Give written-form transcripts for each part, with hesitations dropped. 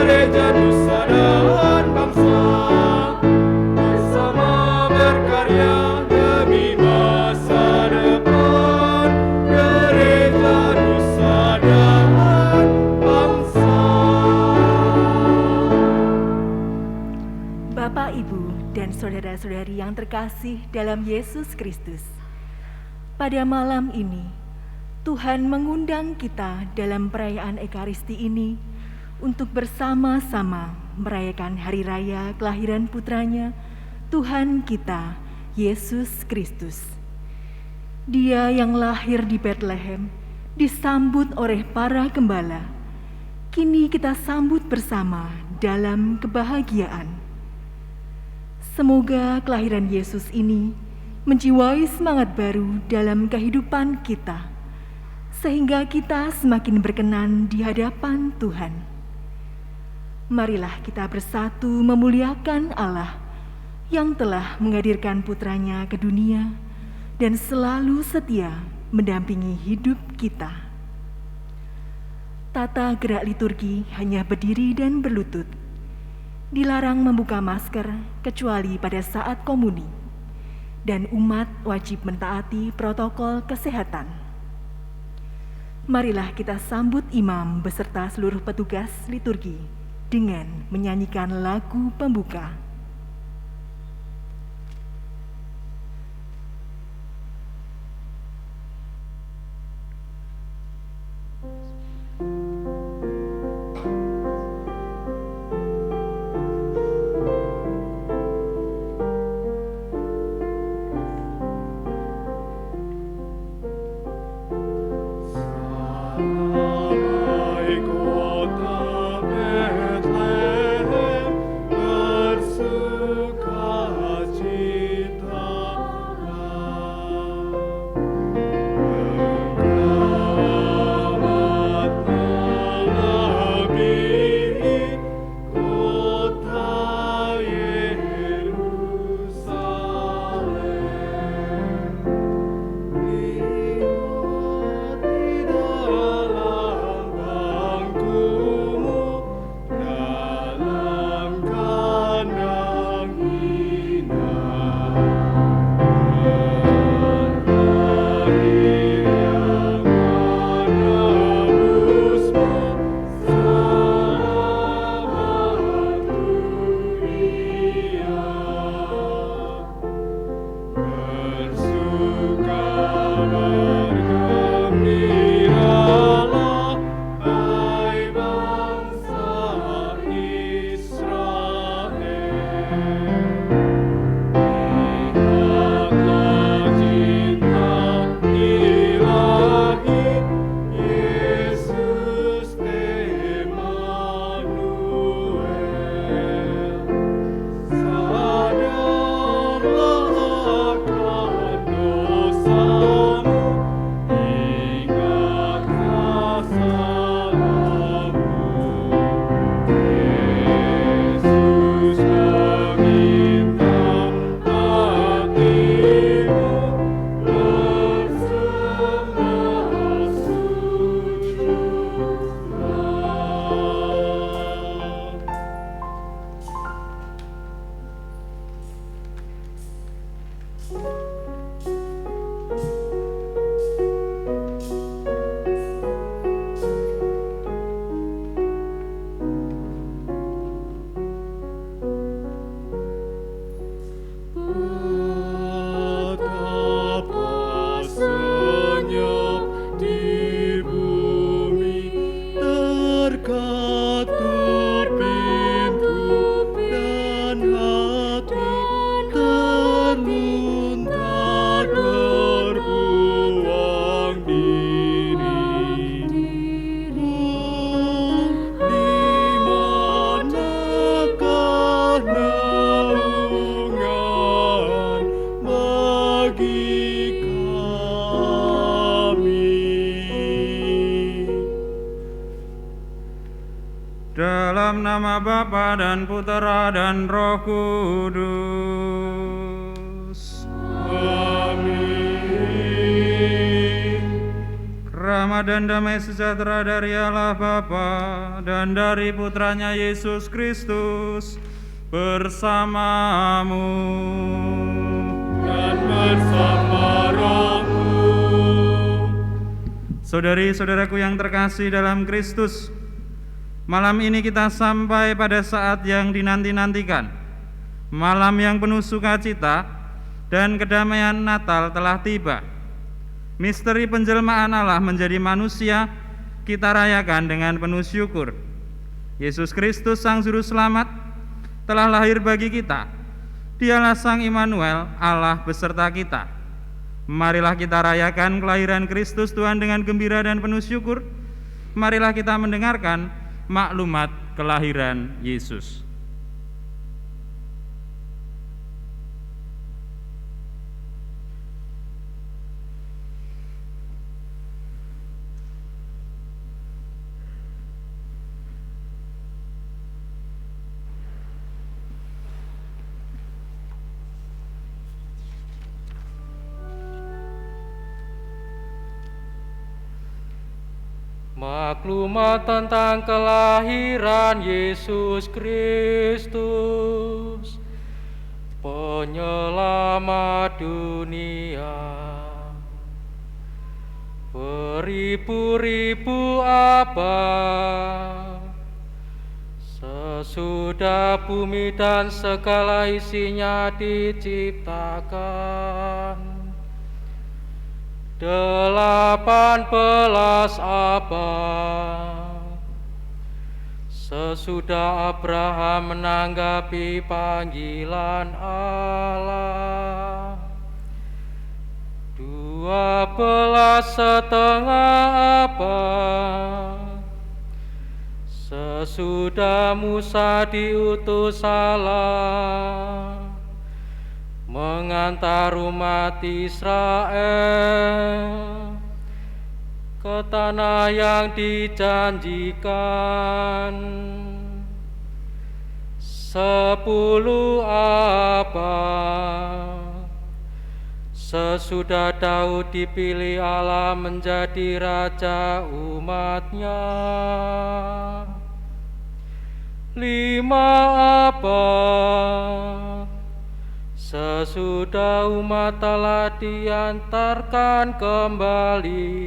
gereja nusa dan bangsa, bersama berkarya demi masa depan, gereja nusa dan bangsa. Bapak, Ibu, dan saudara-saudari yang terkasih dalam Yesus Kristus, pada malam ini Tuhan mengundang kita dalam perayaan Ekaristi ini untuk bersama-sama merayakan hari raya kelahiran putranya, Tuhan kita, Yesus Kristus. Dia yang lahir di Betlehem, disambut oleh para gembala. Kini kita sambut bersama dalam kebahagiaan. Semoga kelahiran Yesus ini menjiwai semangat baru dalam kehidupan kita, sehingga kita semakin berkenan di hadapan Tuhan. Marilah kita bersatu memuliakan Allah yang telah menghadirkan putranya ke dunia dan selalu setia mendampingi hidup kita. Tata gerak liturgi hanya berdiri dan berlutut. Dilarang membuka masker kecuali pada saat komuni, dan umat wajib mentaati protokol kesehatan. Marilah kita sambut imam beserta seluruh petugas liturgi dengan menyanyikan lagu pembuka. Dalam nama Bapa dan Putera dan Roh Kudus. Amin. rahmat dan damai sejahtera dari Allah Bapa dan dari Putranya Yesus Kristus bersamamu. Dan bersama rohmu. Saudari-saudaraku yang terkasih dalam Kristus, malam ini kita sampai pada saat yang dinanti-nantikan. Malam yang penuh sukacita dan kedamaian Natal telah tiba. Misteri penjelmaan Allah menjadi manusia kita rayakan dengan penuh syukur. Yesus Kristus Sang Juru Selamat telah lahir bagi kita. Dialah Sang Immanuel, Allah beserta kita. Marilah kita rayakan kelahiran Kristus Tuhan dengan gembira dan penuh syukur. Marilah kita mendengarkan maklumat kelahiran Yesus. Maklumat tentang kelahiran Yesus Kristus, penyelamat dunia. Beribu-ribu abad sesudah bumi dan segala isinya diciptakan, 18 abad sesudah Abraham menanggapi panggilan Allah, 12,5 abad sesudah Musa diutus Allah mengantar umat Israel ke tanah yang dijanjikan. 10 abad sesudah Daud dipilih Allah menjadi raja umatnya. 5 abad sesudah umat telah diantarkan kembali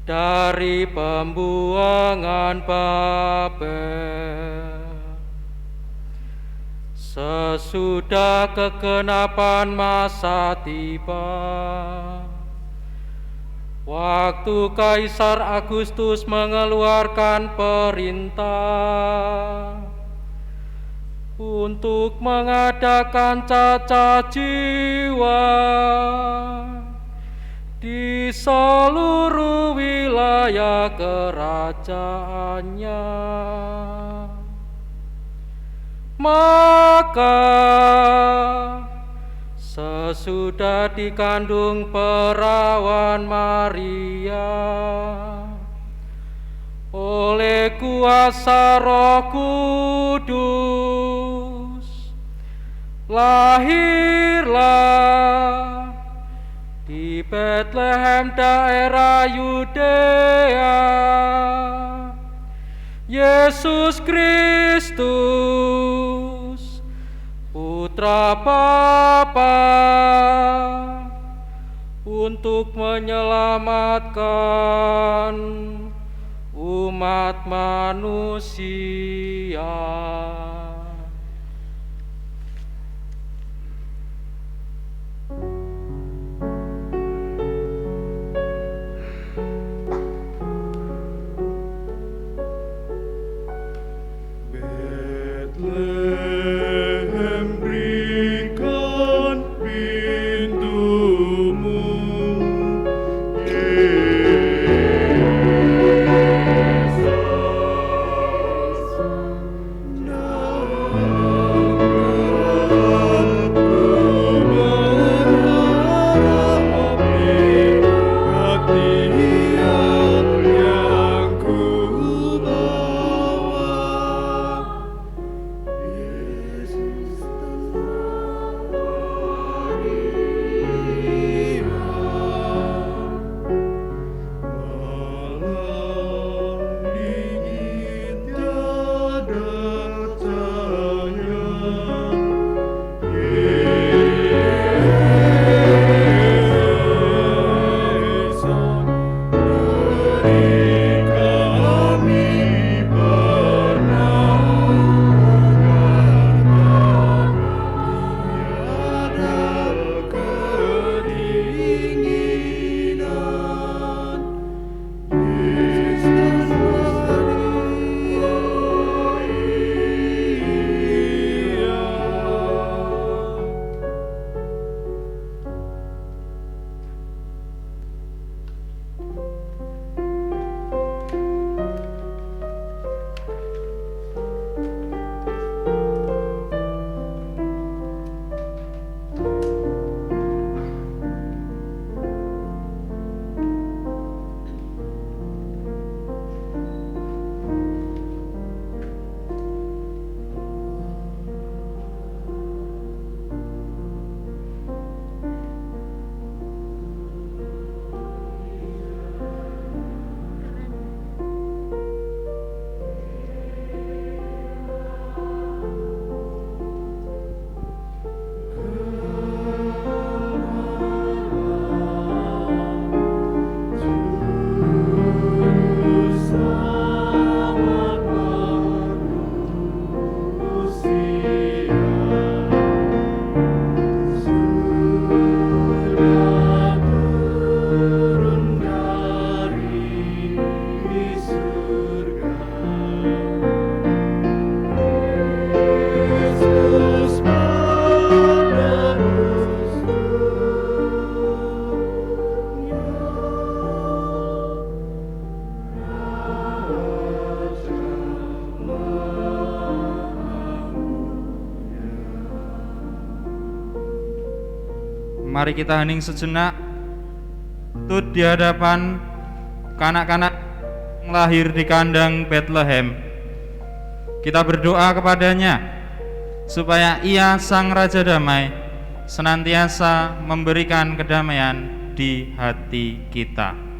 dari pembuangan Babel. Sesudah kegenapan masa tiba, waktu Kaisar Agustus mengeluarkan perintah untuk mengadakan cacat jiwa di seluruh wilayah kerajaannya. Maka sesudah dikandung perawan Maria oleh kuasa Roh Kudus, lahirlah di Betlehem daerah Yudea Yesus Kristus, Putra Bapa, untuk menyelamatkan umat manusia. Betlehem, berikan pintumu, Yesus. Mari kita hening sejenak, tut di hadapan kanak-kanak yang lahir di kandang Bethlehem. Kita berdoa kepadanya supaya Ia Sang Raja Damai senantiasa memberikan kedamaian di hati kita.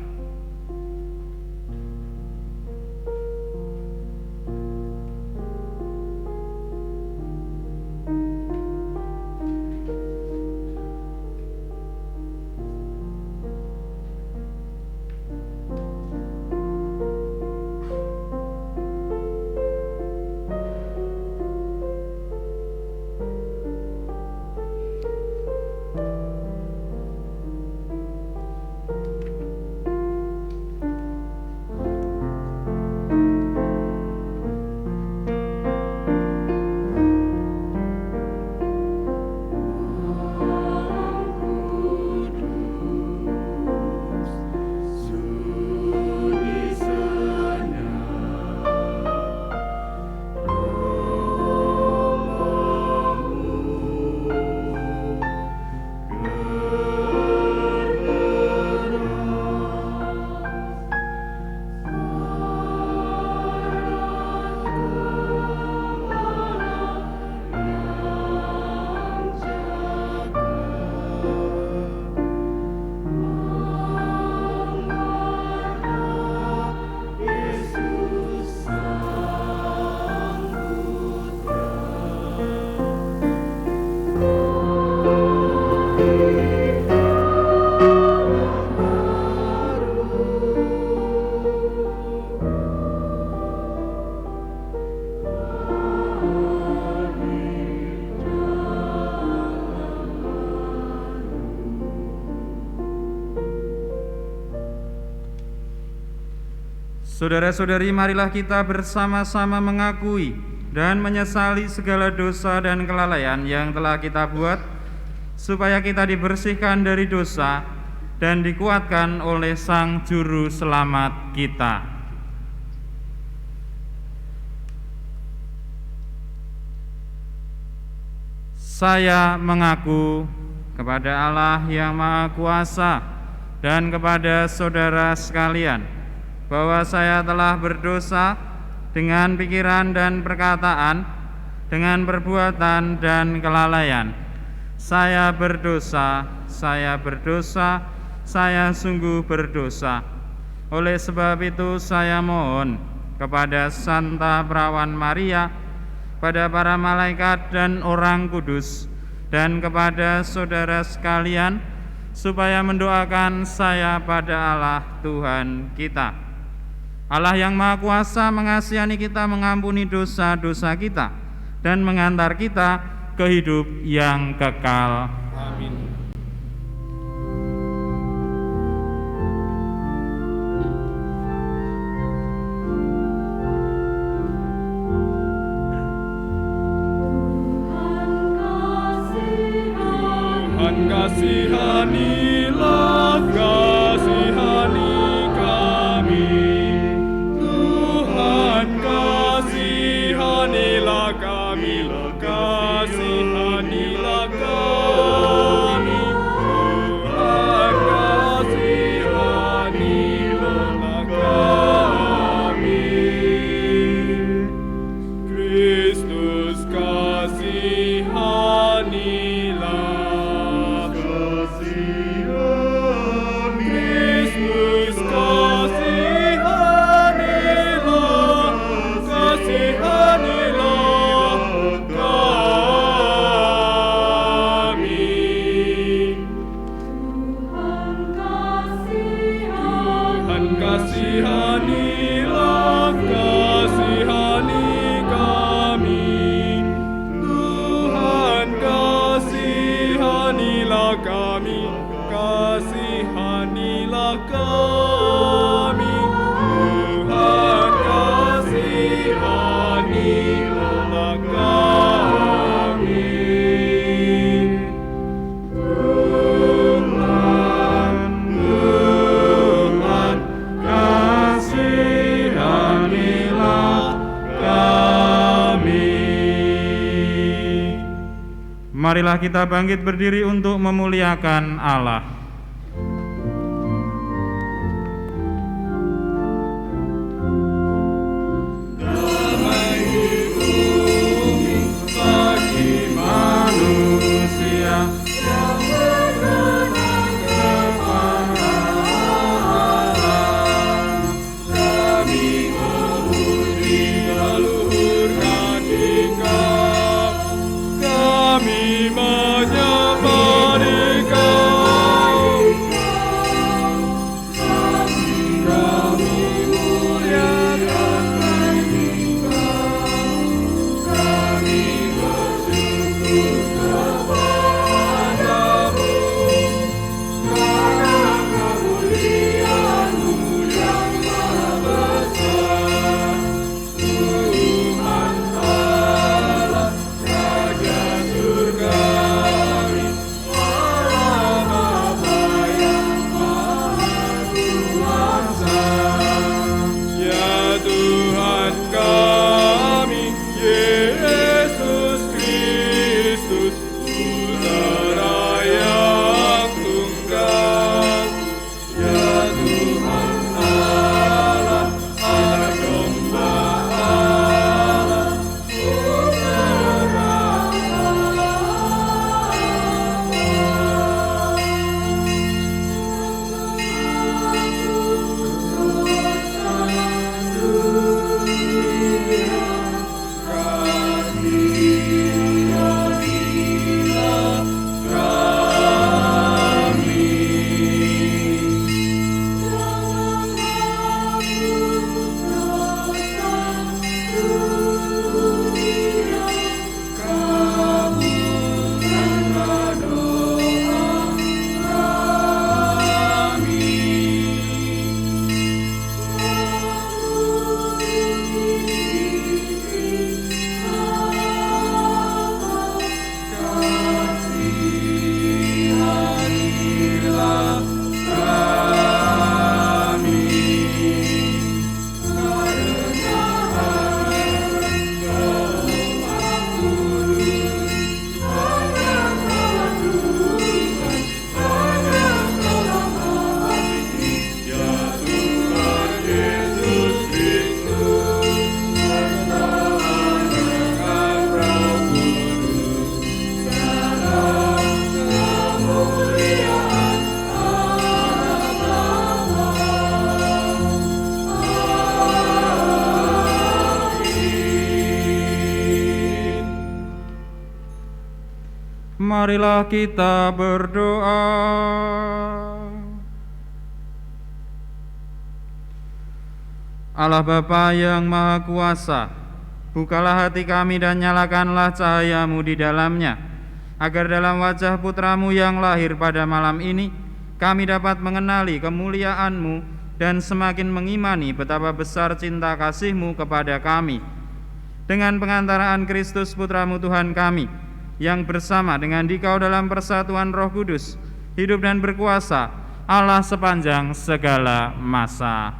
Saudara-saudari, marilah kita bersama-sama mengakui dan menyesali segala dosa dan kelalaian yang telah kita buat, supaya kita dibersihkan dari dosa dan dikuatkan oleh Sang Juru Selamat kita. Saya mengaku kepada Allah yang Maha Kuasa dan kepada saudara sekalian, bahwa saya telah berdosa dengan pikiran dan perkataan, dengan perbuatan dan kelalaian. Saya berdosa, saya sungguh berdosa. Oleh sebab itu saya mohon kepada Santa Perawan Maria, pada para malaikat dan orang kudus, dan kepada saudara sekalian, supaya mendoakan saya pada Allah Tuhan kita. Allah yang Maha Kuasa mengasihani kita, mengampuni dosa-dosa kita, dan mengantar kita ke hidup yang kekal. Amin. Tuhan kasihanilah, kasihani kami. Tuhan kasihanilah kami, kasihanilah kami. Tuhan kasihanilah kami. Kristus kasihanilah, kasih. Marilah kita bangkit berdiri untuk memuliakan Allah. Damai di bumi bagi manusia yang mengenang kepada Allah. Kami memuji leluhur Dikau, kami menyembah Dikau, kami muliakan Dikau, kami bersyukur kepadamu karena kemuliaan-Mu yang maha besar. Tuhan Allah, Raja surgawi, Allah Bapa yang maha kuasa. Ya Tuhan kami, Yesus Kristus, Putra yang tunggal. Ya Tuhan Allah, Anak Domba Allah, Putra Marilah kita berdoa. Allah Bapa yang Maha Kuasa, bukalah hati kami dan nyalakanlah cahaya-Mu di dalamnya, agar dalam wajah Putra-Mu yang lahir pada malam ini, kami dapat mengenali kemuliaan-Mu dan semakin mengimani betapa besar cinta kasih-Mu kepada kami. Dengan pengantaraan Kristus Putra-Mu Tuhan kami, yang bersama dengan Dikau dalam persatuan Roh Kudus, hidup dan berkuasa Allah sepanjang segala masa.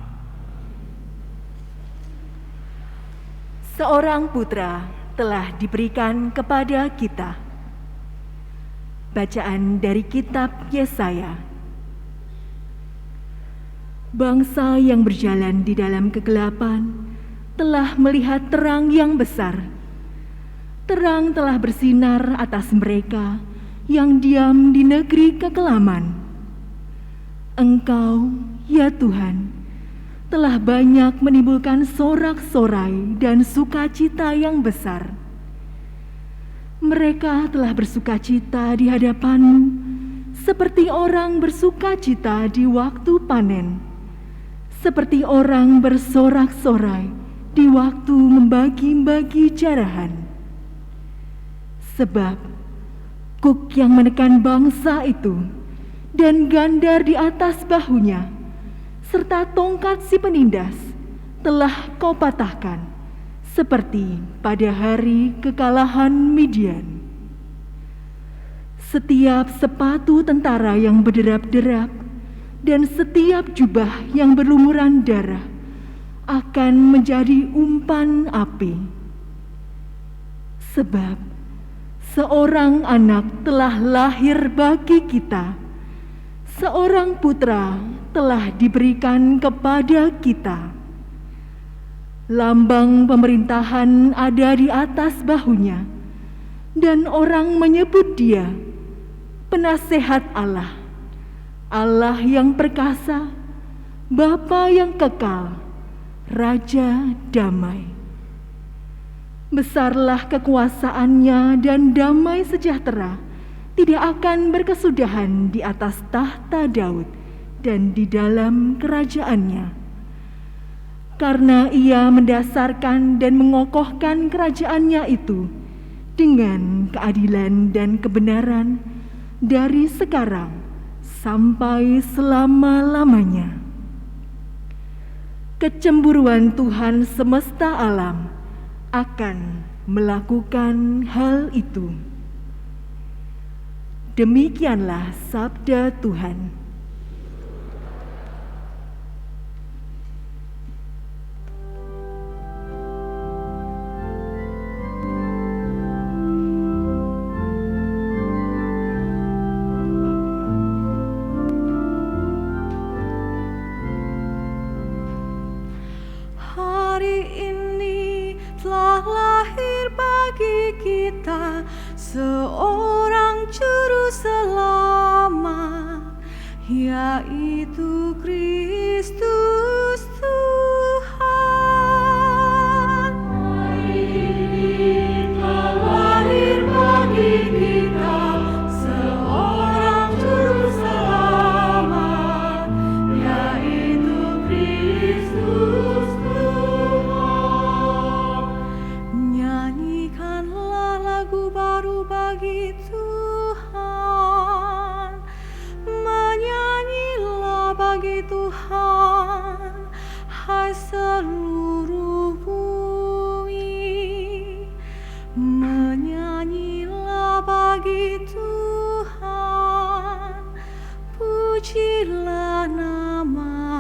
Seorang putra telah diberikan kepada kita. Bacaan dari kitab Yesaya. Bangsa yang berjalan di dalam kegelapan telah melihat terang yang besar. Terang telah bersinar atas mereka yang diam di negeri kekelaman. Engkau, ya Tuhan, telah banyak menimbulkan sorak-sorai dan sukacita yang besar. Mereka telah bersukacita di hadapan-Mu, seperti orang bersukacita di waktu panen, seperti orang bersorak-sorai di waktu membagi-bagi jarahan. Sebab kuk yang menekan bangsa itu dan gandar di atas bahunya, serta tongkat si penindas telah Kau patahkan, seperti pada hari kekalahan Midian. Setiap sepatu tentara yang berderap-derap dan setiap jubah yang berlumuran darah akan menjadi umpan api. Sebab seorang anak telah lahir bagi kita, seorang putra telah diberikan kepada kita. Lambang pemerintahan ada di atas bahunya, dan orang menyebut dia Penasehat Allah, Allah yang perkasa, Bapa yang kekal, Raja damai. Besarlah kekuasaannya dan damai sejahtera tidak akan berkesudahan di atas tahta Daud dan di dalam kerajaannya. Karena ia mendasarkan dan mengokohkan kerajaannya itu dengan keadilan dan kebenaran dari sekarang sampai selama-lamanya. Kecemburuan Tuhan semesta alam akan melakukan hal itu. Demikianlah sabda Tuhan. Seorang juru selamat, yaitu Kristus Tuhan. Hari ini telah lahir bagi kita seorang juru selamat, yaitu Kristus Tuhan. Nyanyikanlah lagu baru bagi Tuhan, menyanyilah bagi Tuhan, hai seluruh bumi, menyanyilah bagi Tuhan, pujilah namanya.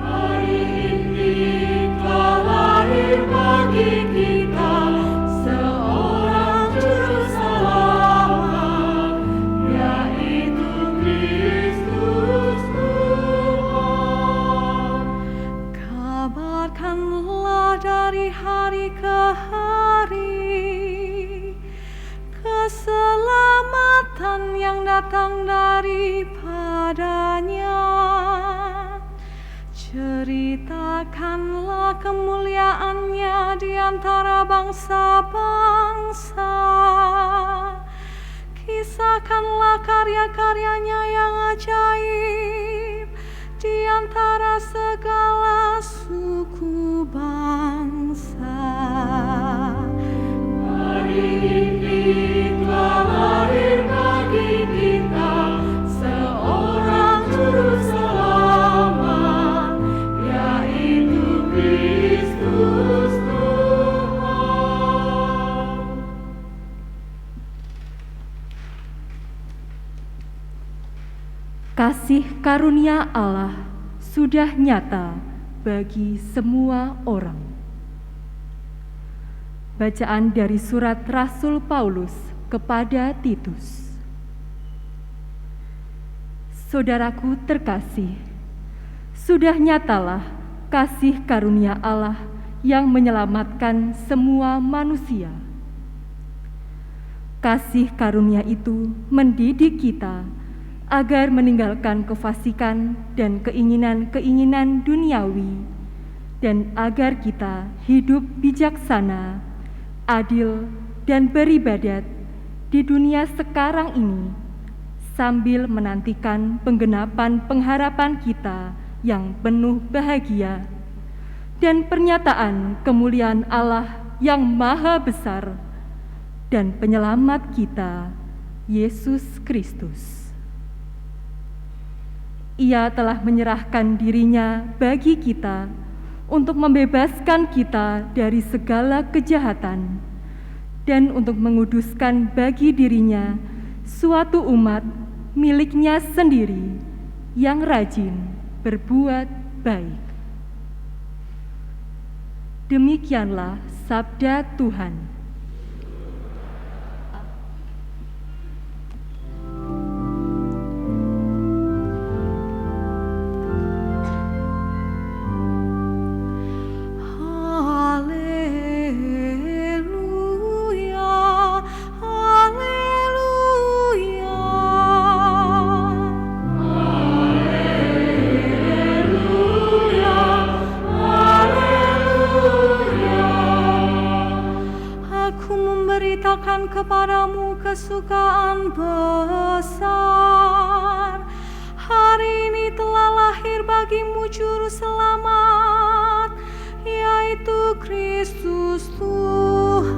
Hari ini telah lahir bagi kita seorang juru selamat, yaitu Kristus Tuhan. Kabarkanlah dari hari ke hari keselamatan yang datang daripadanya. Ceritakanlah kemuliaannya di antara bangsa-bangsa. Kisahkanlah karya-karyanya yang ajaib di antara segala suku bangsa. Hari ini telah lahir bagi kita seorang juru selamat, yaitu Kristus Tuhan. Kasih karunia Allah sudah nyata bagi semua orang. Bacaan dari surat Rasul Paulus kepada Titus. Saudaraku terkasih, sudah nyatalah kasih karunia Allah yang menyelamatkan semua manusia. Kasih karunia itu mendidik kita agar meninggalkan kefasikan dan keinginan-keinginan duniawi, dan agar kita hidup bijaksana, adil, dan beribadat di dunia sekarang ini, sambil menantikan penggenapan pengharapan kita yang penuh bahagia dan pernyataan kemuliaan Allah yang maha besar dan penyelamat kita, Yesus Kristus. Ia telah menyerahkan dirinya bagi kita untuk membebaskan kita dari segala kejahatan dan untuk menguduskan bagi dirinya suatu umat miliknya sendiri yang rajin berbuat baik. Demikianlah sabda Tuhan. Kepadamu kesukaan besar. Hari ini telah lahir bagimu juru selamat, yaitu Kristus Tuhan.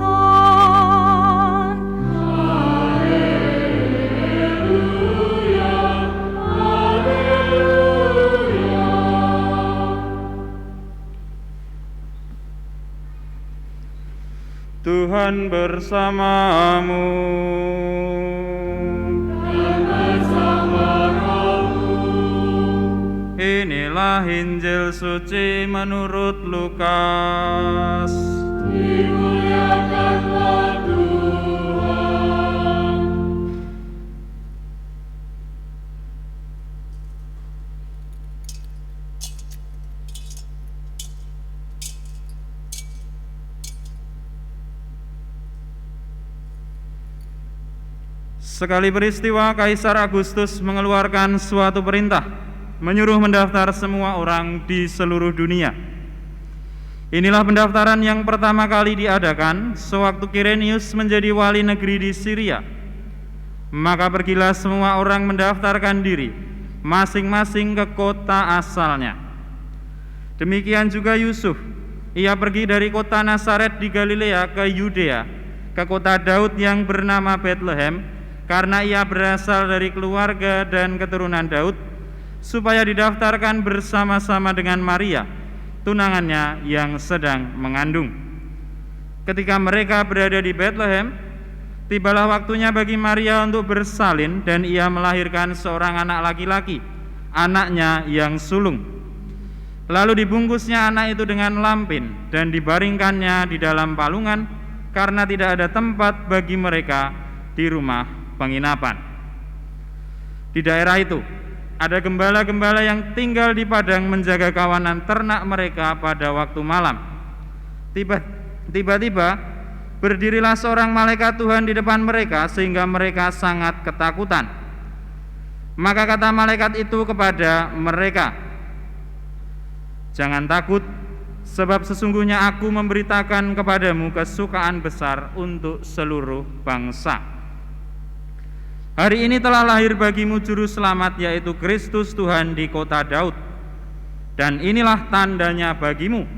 Haleluya, haleluya. Tuhan bersamamu. Dan bersama rohmu. Inilah Injil suci menurut Lukas. Dimuliakanlah Tuhan. Sekali peristiwa, Kaisar Agustus mengeluarkan suatu perintah, menyuruh mendaftar semua orang di seluruh dunia. Inilah pendaftaran yang pertama kali diadakan sewaktu Kirenius menjadi wali negeri di Syria. Maka pergilah semua orang mendaftarkan diri, masing-masing ke kota asalnya. Demikian juga Yusuf, ia pergi dari kota Nazaret di Galilea ke Yudea, ke kota Daud yang bernama Bethlehem, karena ia berasal dari keluarga dan keturunan Daud, supaya didaftarkan bersama-sama dengan Maria, tunangannya yang sedang mengandung. Ketika mereka berada di Bethlehem, tibalah waktunya bagi Maria untuk bersalin, dan ia melahirkan seorang anak laki-laki, anaknya yang sulung. Lalu dibungkusnya anak itu dengan lampin dan dibaringkannya di dalam palungan, karena tidak ada tempat bagi mereka di rumah penginapan. Di daerah itu ada gembala-gembala yang tinggal di padang menjaga kawanan ternak mereka pada waktu malam. Tiba-tiba berdirilah seorang malaikat Tuhan di depan mereka, sehingga mereka sangat ketakutan. Maka kata malaikat itu kepada mereka, "Jangan takut, sebab sesungguhnya aku memberitakan kepadamu kesukaan besar untuk seluruh bangsa. Hari ini telah lahir bagimu juru selamat, yaitu Kristus Tuhan di kota Daud. Dan inilah tandanya bagimu,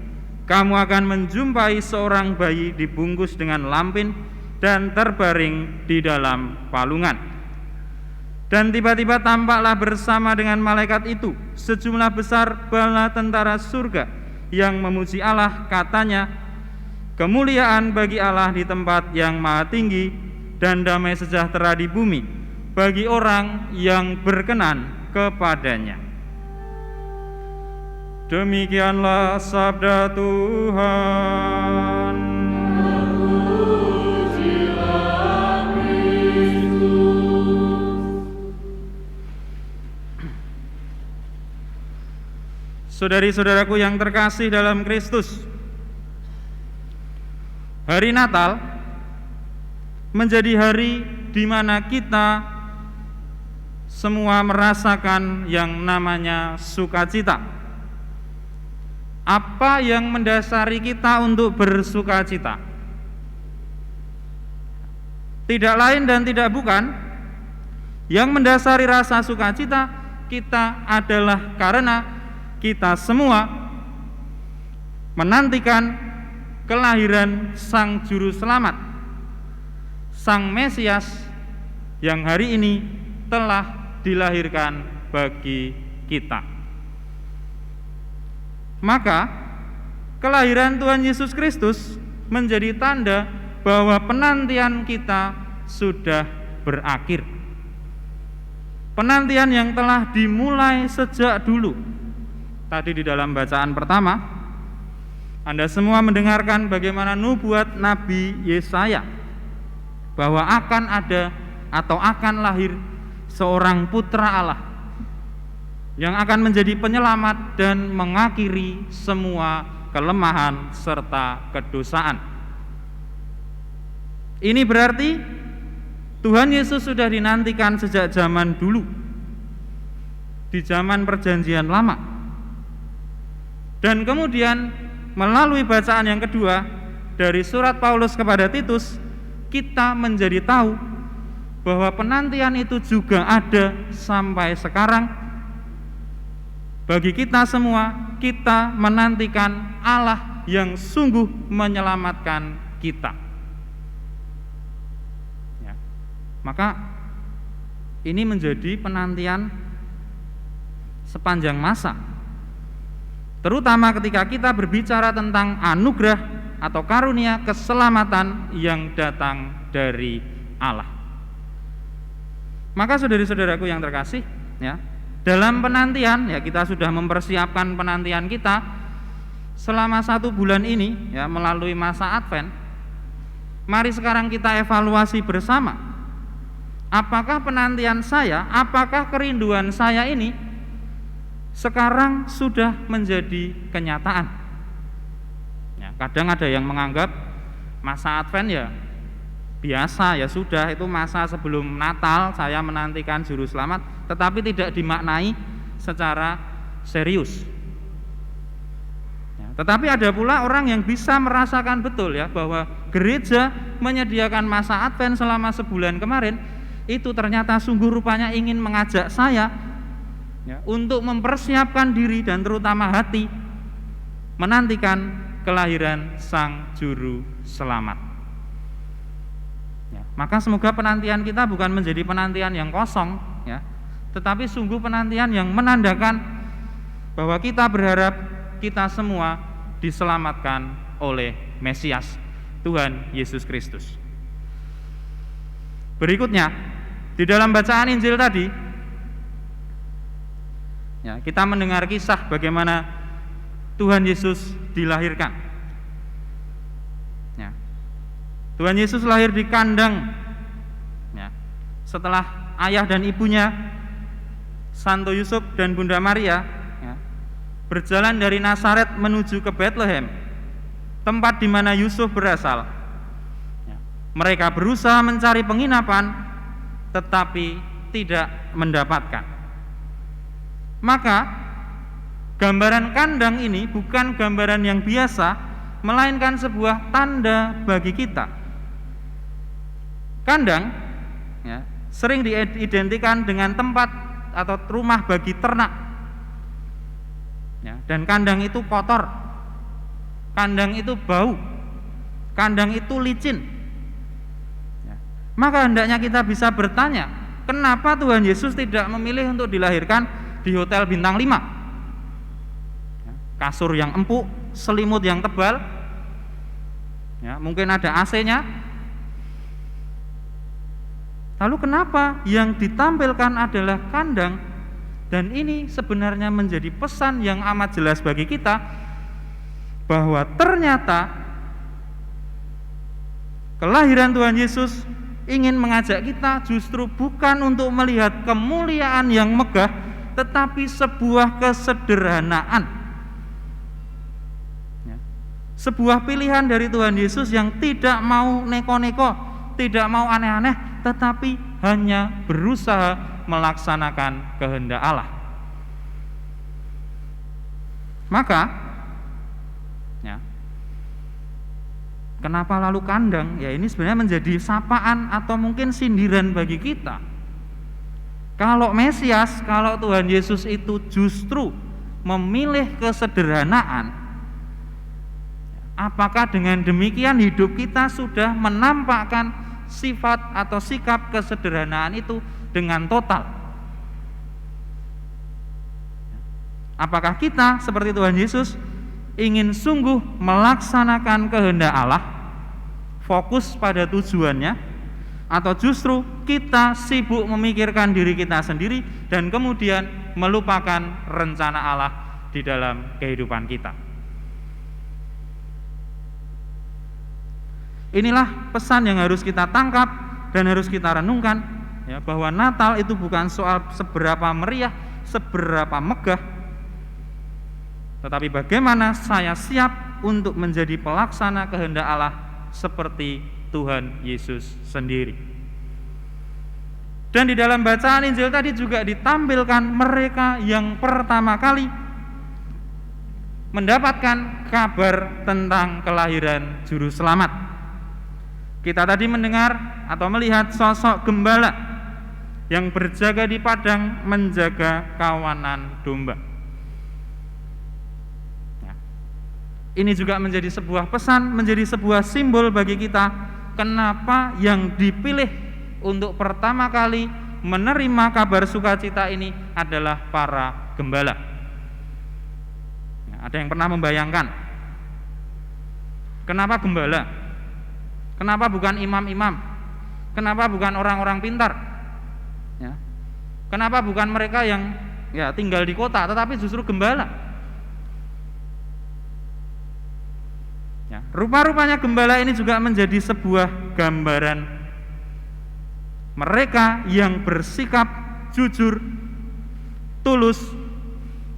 kamu akan menjumpai seorang bayi dibungkus dengan lampin dan terbaring di dalam palungan." Dan tiba-tiba tampaklah bersama dengan malaikat itu sejumlah besar bala tentara surga yang memuji Allah, katanya, "Kemuliaan bagi Allah di tempat yang maha tinggi, dan damai sejahtera di bumi bagi orang yang berkenan kepadanya." Demikianlah sabda Tuhan. Terpujilah Kristus. Saudari-saudaraku yang terkasih dalam Kristus, hari Natal menjadi hari di mana kita semua merasakan yang namanya sukacita. Apa yang mendasari kita untuk bersukacita? Tidak lain dan tidak bukan, yang mendasari rasa sukacita kita adalah karena kita semua menantikan kelahiran Sang Juru Selamat, Sang Mesias, yang hari ini telah dilahirkan bagi kita. Maka kelahiran Tuhan Yesus Kristus menjadi tanda bahwa penantian kita sudah berakhir. Penantian yang telah dimulai sejak dulu. Tadi di dalam bacaan pertama, Anda semua mendengarkan bagaimana nubuat Nabi Yesaya bahwa akan ada atau akan lahir seorang putra Allah yang akan menjadi penyelamat dan mengakhiri semua kelemahan serta kedosaan. Ini berarti Tuhan Yesus sudah dinantikan sejak zaman dulu, di zaman Perjanjian Lama. Dan kemudian melalui bacaan yang kedua dari surat Paulus kepada Titus, kita menjadi tahu bahwa penantian itu juga ada sampai sekarang. Bagi kita semua, kita menantikan Allah yang sungguh menyelamatkan kita. Ya. Maka ini menjadi penantian sepanjang masa, terutama ketika kita berbicara tentang anugerah atau karunia keselamatan yang datang dari Allah. Maka saudari-saudaraku yang terkasih, ya, dalam penantian, ya, kita sudah mempersiapkan penantian kita selama 1 bulan ini, ya, melalui masa Advent. Mari sekarang kita evaluasi bersama. Apakah penantian saya, apakah kerinduan saya ini sekarang sudah menjadi kenyataan? Ya, kadang ada yang menganggap masa Advent ya biasa, ya sudah, itu masa sebelum Natal saya menantikan juru selamat, tetapi tidak dimaknai secara serius. Ya, tetapi ada pula orang yang bisa merasakan betul, ya, bahwa gereja menyediakan masa Advent selama sebulan kemarin itu ternyata sungguh rupanya ingin mengajak saya, ya, untuk mempersiapkan diri dan terutama hati menantikan kelahiran Sang Juru Selamat. Ya, maka semoga penantian kita bukan menjadi penantian yang kosong, ya, tetapi sungguh penantian yang menandakan bahwa kita berharap kita semua diselamatkan oleh Mesias, Tuhan Yesus Kristus. Berikutnya, di dalam bacaan Injil tadi, ya, kita mendengar kisah bagaimana Tuhan Yesus dilahirkan. Ya, Tuhan Yesus lahir di kandang, ya, setelah ayah dan ibunya Santo Yusuf dan Bunda Maria, ya, berjalan dari Nazaret menuju ke Bethlehem, tempat di mana Yusuf berasal. Ya, mereka berusaha mencari penginapan, tetapi tidak mendapatkan. Maka gambaran kandang ini bukan gambaran yang biasa, melainkan sebuah tanda bagi kita. Kandang, ya, sering diidentikan dengan tempat atau rumah bagi ternak, ya, dan kandang itu kotor, kandang itu bau, kandang itu licin. Ya, maka hendaknya kita bisa bertanya, kenapa Tuhan Yesus tidak memilih untuk dilahirkan di hotel bintang 5? Ya, kasur yang empuk, selimut yang tebal, ya, mungkin ada AC-nya. Lalu kenapa yang ditampilkan adalah kandang? Dan ini sebenarnya menjadi pesan yang amat jelas bagi kita, bahwa ternyata kelahiran Tuhan Yesus ingin mengajak kita justru bukan untuk melihat kemuliaan yang megah, tetapi sebuah kesederhanaan. Ya, sebuah pilihan dari Tuhan Yesus yang tidak mau neko-neko, tidak mau aneh-aneh, tetapi hanya berusaha melaksanakan kehendak Allah. Maka, ya, kenapa lalu kandang? Ya, ini sebenarnya menjadi sapaan atau mungkin sindiran bagi kita. Kalau Mesias, kalau Tuhan Yesus itu justru memilih kesederhanaan, apakah dengan demikian hidup kita sudah menampakkan sifat atau sikap kesederhanaan itu dengan total? Apakah kita seperti Tuhan Yesus ingin sungguh melaksanakan kehendak Allah, fokus pada tujuannya, atau justru kita sibuk memikirkan diri kita sendiri dan kemudian melupakan rencana Allah di dalam kehidupan kita? Inilah pesan yang harus kita tangkap dan harus kita renungkan, ya, bahwa Natal itu bukan soal seberapa meriah, seberapa megah, tetapi bagaimana saya siap untuk menjadi pelaksana kehendak Allah seperti Tuhan Yesus sendiri. Dan di dalam bacaan Injil tadi juga ditampilkan mereka yang pertama kali mendapatkan kabar tentang kelahiran Juru Selamat. Kita tadi mendengar atau melihat sosok gembala yang berjaga di padang menjaga kawanan domba. Ini juga menjadi sebuah pesan, menjadi sebuah simbol bagi kita, kenapa yang dipilih untuk pertama kali menerima kabar sukacita ini adalah para gembala. Ada yang pernah membayangkan kenapa gembala? Kenapa bukan imam-imam? Kenapa bukan orang-orang pintar? Ya. Kenapa bukan mereka yang tinggal di kota, tetapi justru gembala? Ya, rupa-rupanya gembala ini juga menjadi sebuah gambaran mereka yang bersikap jujur, tulus,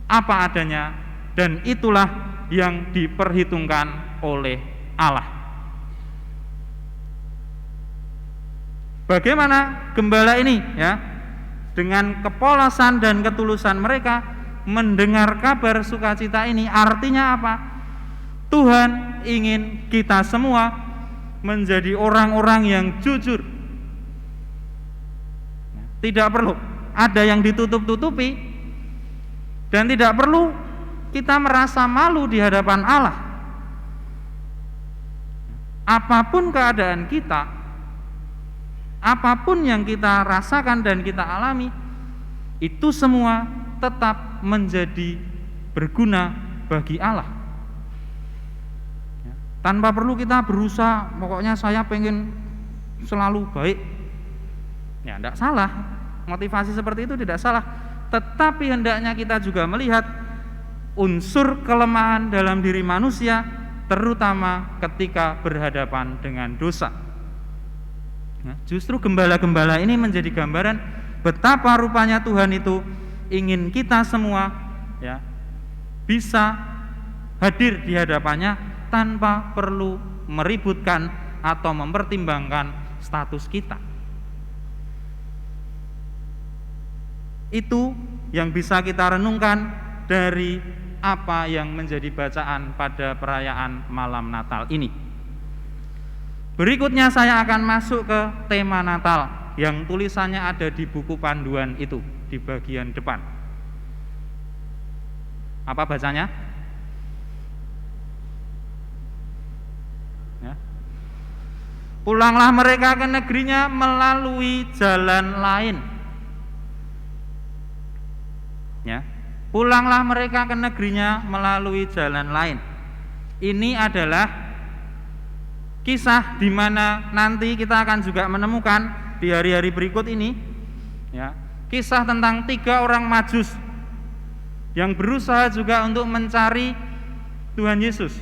apa adanya, dan itulah yang diperhitungkan oleh Allah. Bagaimana gembala ini, ya, dengan kepolosan dan ketulusan mereka mendengar kabar sukacita ini, artinya apa? Tuhan ingin kita semua menjadi orang-orang yang jujur. Tidak perlu ada yang ditutup-tutupi, dan tidak perlu kita merasa malu di hadapan Allah. Apapun keadaan kita, apapun yang kita rasakan dan kita alami, itu semua tetap menjadi berguna bagi Allah. Tanpa perlu kita berusaha, pokoknya saya pengen selalu baik. Ya, tidak salah, motivasi seperti itu tidak salah. Tetapi hendaknya kita juga melihat unsur kelemahan dalam diri manusia, terutama ketika berhadapan dengan dosa. Nah, justru gembala-gembala ini menjadi gambaran betapa rupanya Tuhan itu ingin kita semua, ya, bisa hadir di hadapannya tanpa perlu meributkan atau mempertimbangkan status kita. Itu yang bisa kita renungkan dari apa yang menjadi bacaan pada perayaan malam Natal ini. Berikutnya saya akan masuk ke tema Natal yang tulisannya ada di buku panduan itu di bagian depan. Apa bacanya? Ya. Pulanglah mereka ke negerinya melalui jalan lain. Ya. Pulanglah mereka ke negerinya melalui jalan lain. Ini adalah kisah di mana nanti kita akan juga menemukan di hari-hari berikut ini, ya, kisah tentang 3 orang Majus yang berusaha juga untuk mencari Tuhan Yesus.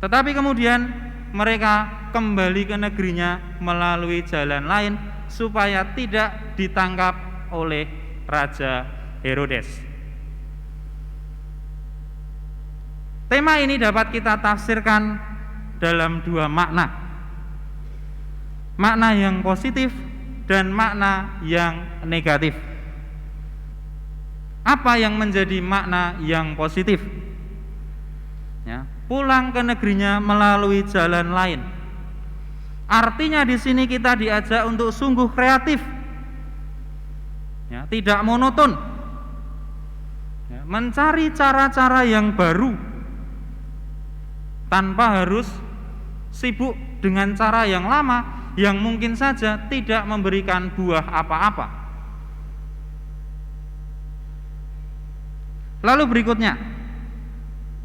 Tetapi kemudian mereka kembali ke negerinya melalui jalan lain supaya tidak ditangkap oleh Raja Herodes. Tema ini dapat kita tafsirkan dalam 2 makna. Makna yang positif dan makna yang negatif. Apa yang menjadi makna yang positif? Ya, pulang ke negerinya melalui jalan lain. Artinya di sini kita diajak untuk sungguh kreatif. Ya, tidak monoton. Ya, mencari cara-cara yang baru tanpa harus sibuk dengan cara yang lama yang mungkin saja tidak memberikan buah apa-apa. Lalu berikutnya,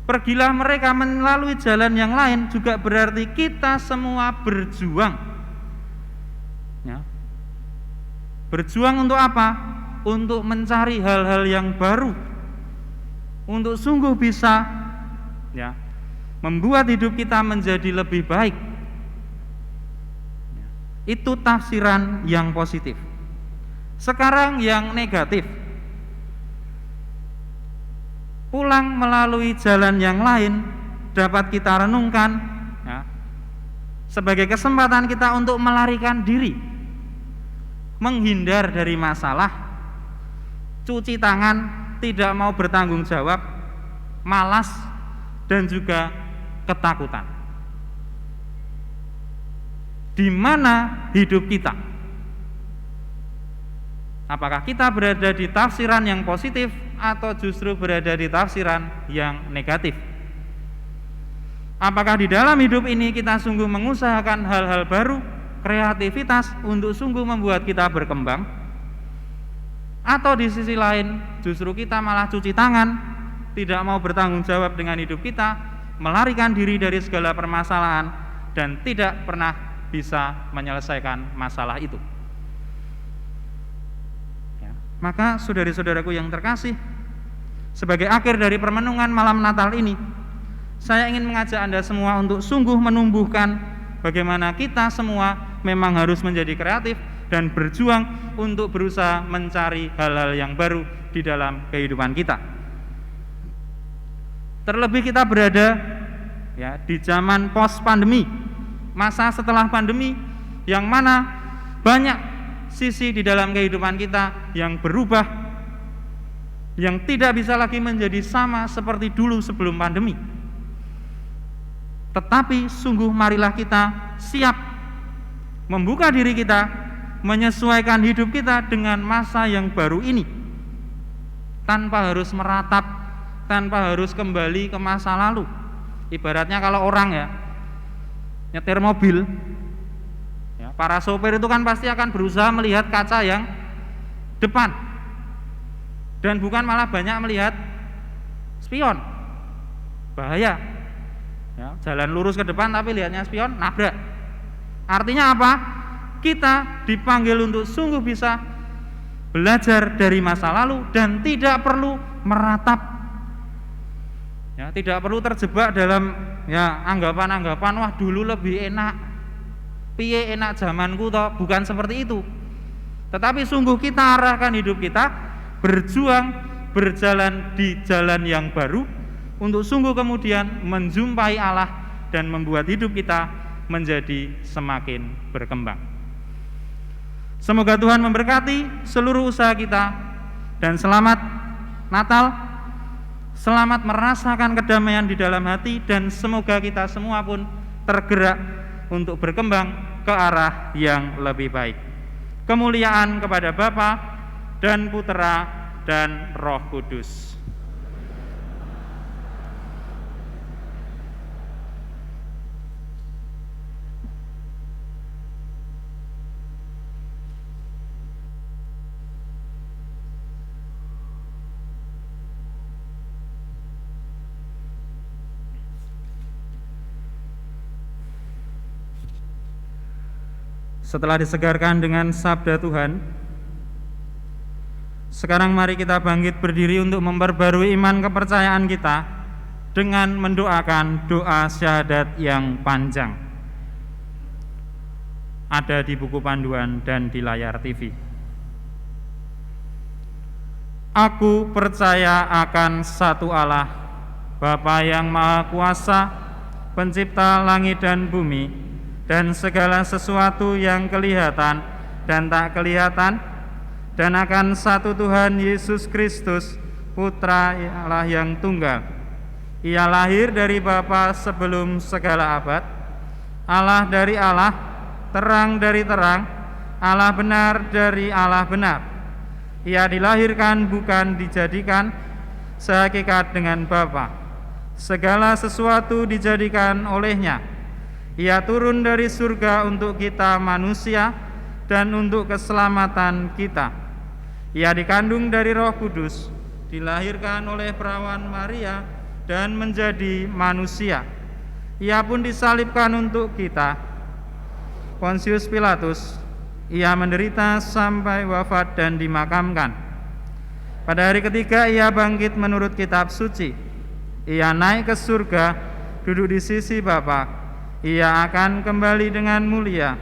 pergilah mereka melalui jalan yang lain juga berarti kita semua berjuang. Ya. Berjuang untuk apa? Untuk mencari hal-hal yang baru, untuk sungguh bisa, ya, membuat hidup kita menjadi lebih baik. Itu tafsiran yang positif. Sekarang yang negatif. Pulang melalui jalan yang lain dapat kita renungkan ya, sebagai kesempatan kita untuk melarikan diri, menghindar dari masalah, cuci tangan, tidak mau bertanggung jawab, malas, dan juga ketakutan. Di mana hidup kita? Apakah kita berada di tafsiran yang positif atau justru berada di tafsiran yang negatif? Apakah di dalam hidup ini kita sungguh mengusahakan hal-hal baru, kreativitas untuk sungguh membuat kita berkembang? Atau di sisi lain justru kita malah cuci tangan, tidak mau bertanggung jawab dengan hidup kita, melarikan diri dari segala permasalahan dan tidak pernah bisa menyelesaikan masalah itu? Maka saudari-saudaraku yang terkasih, sebagai akhir dari permenungan malam Natal ini, saya ingin mengajak Anda semua untuk sungguh menumbuhkan bagaimana kita semua memang harus menjadi kreatif dan berjuang untuk berusaha mencari hal-hal yang baru di dalam kehidupan kita. Terlebih kita berada ya di zaman post pandemi, masa setelah pandemi, yang mana banyak sisi di dalam kehidupan kita yang berubah, yang tidak bisa lagi menjadi sama seperti dulu sebelum pandemi. Tetapi sungguh marilah kita siap membuka diri kita, menyesuaikan hidup kita dengan masa yang baru ini, tanpa harus meratap, tanpa harus kembali ke masa lalu. Ibaratnya kalau orang ya nyetir mobil, para sopir itu kan pasti akan berusaha melihat kaca yang depan dan bukan malah banyak melihat spion. Bahaya ya, jalan lurus ke depan tapi lihatnya spion, nabrak. Artinya apa? Kita dipanggil untuk sungguh bisa belajar dari masa lalu dan tidak perlu meratap ya, tidak perlu terjebak dalam ya anggapan-anggapan wah dulu lebih enak, piye enak zamanku toh, bukan seperti itu. Tetapi sungguh kita arahkan hidup kita berjuang, berjalan di jalan yang baru untuk sungguh kemudian menjumpai Allah dan membuat hidup kita menjadi semakin berkembang. Semoga Tuhan memberkati seluruh usaha kita dan selamat Natal, selamat merasakan kedamaian di dalam hati, dan semoga kita semua pun tergerak untuk berkembang ke arah yang lebih baik. Kemuliaan kepada Bapa dan Putera dan Roh Kudus. Setelah disegarkan dengan sabda Tuhan, sekarang mari kita bangkit berdiri untuk memperbarui iman kepercayaan kita dengan mendoakan doa syahadat yang panjang. Ada di buku panduan dan di layar TV. Aku percaya akan satu Allah, Bapa yang Maha Kuasa, Pencipta langit dan bumi, dan segala sesuatu yang kelihatan dan tak kelihatan, dan akan satu Tuhan Yesus Kristus, Putra Allah yang tunggal. Ia lahir dari Bapa sebelum segala abad, Allah dari Allah, terang dari terang, Allah benar dari Allah benar. Ia dilahirkan bukan dijadikan, sehakikat dengan Bapa. Segala sesuatu dijadikan olehnya. Ia turun dari surga untuk kita manusia dan untuk keselamatan kita. Ia dikandung dari Roh Kudus, dilahirkan oleh perawan Maria dan menjadi manusia. Ia pun disalibkan untuk kita. Pontius Pilatus, ia menderita sampai wafat dan dimakamkan. Pada hari ketiga ia bangkit menurut kitab suci. Ia naik ke surga duduk di sisi Bapa. Ia akan kembali dengan mulia,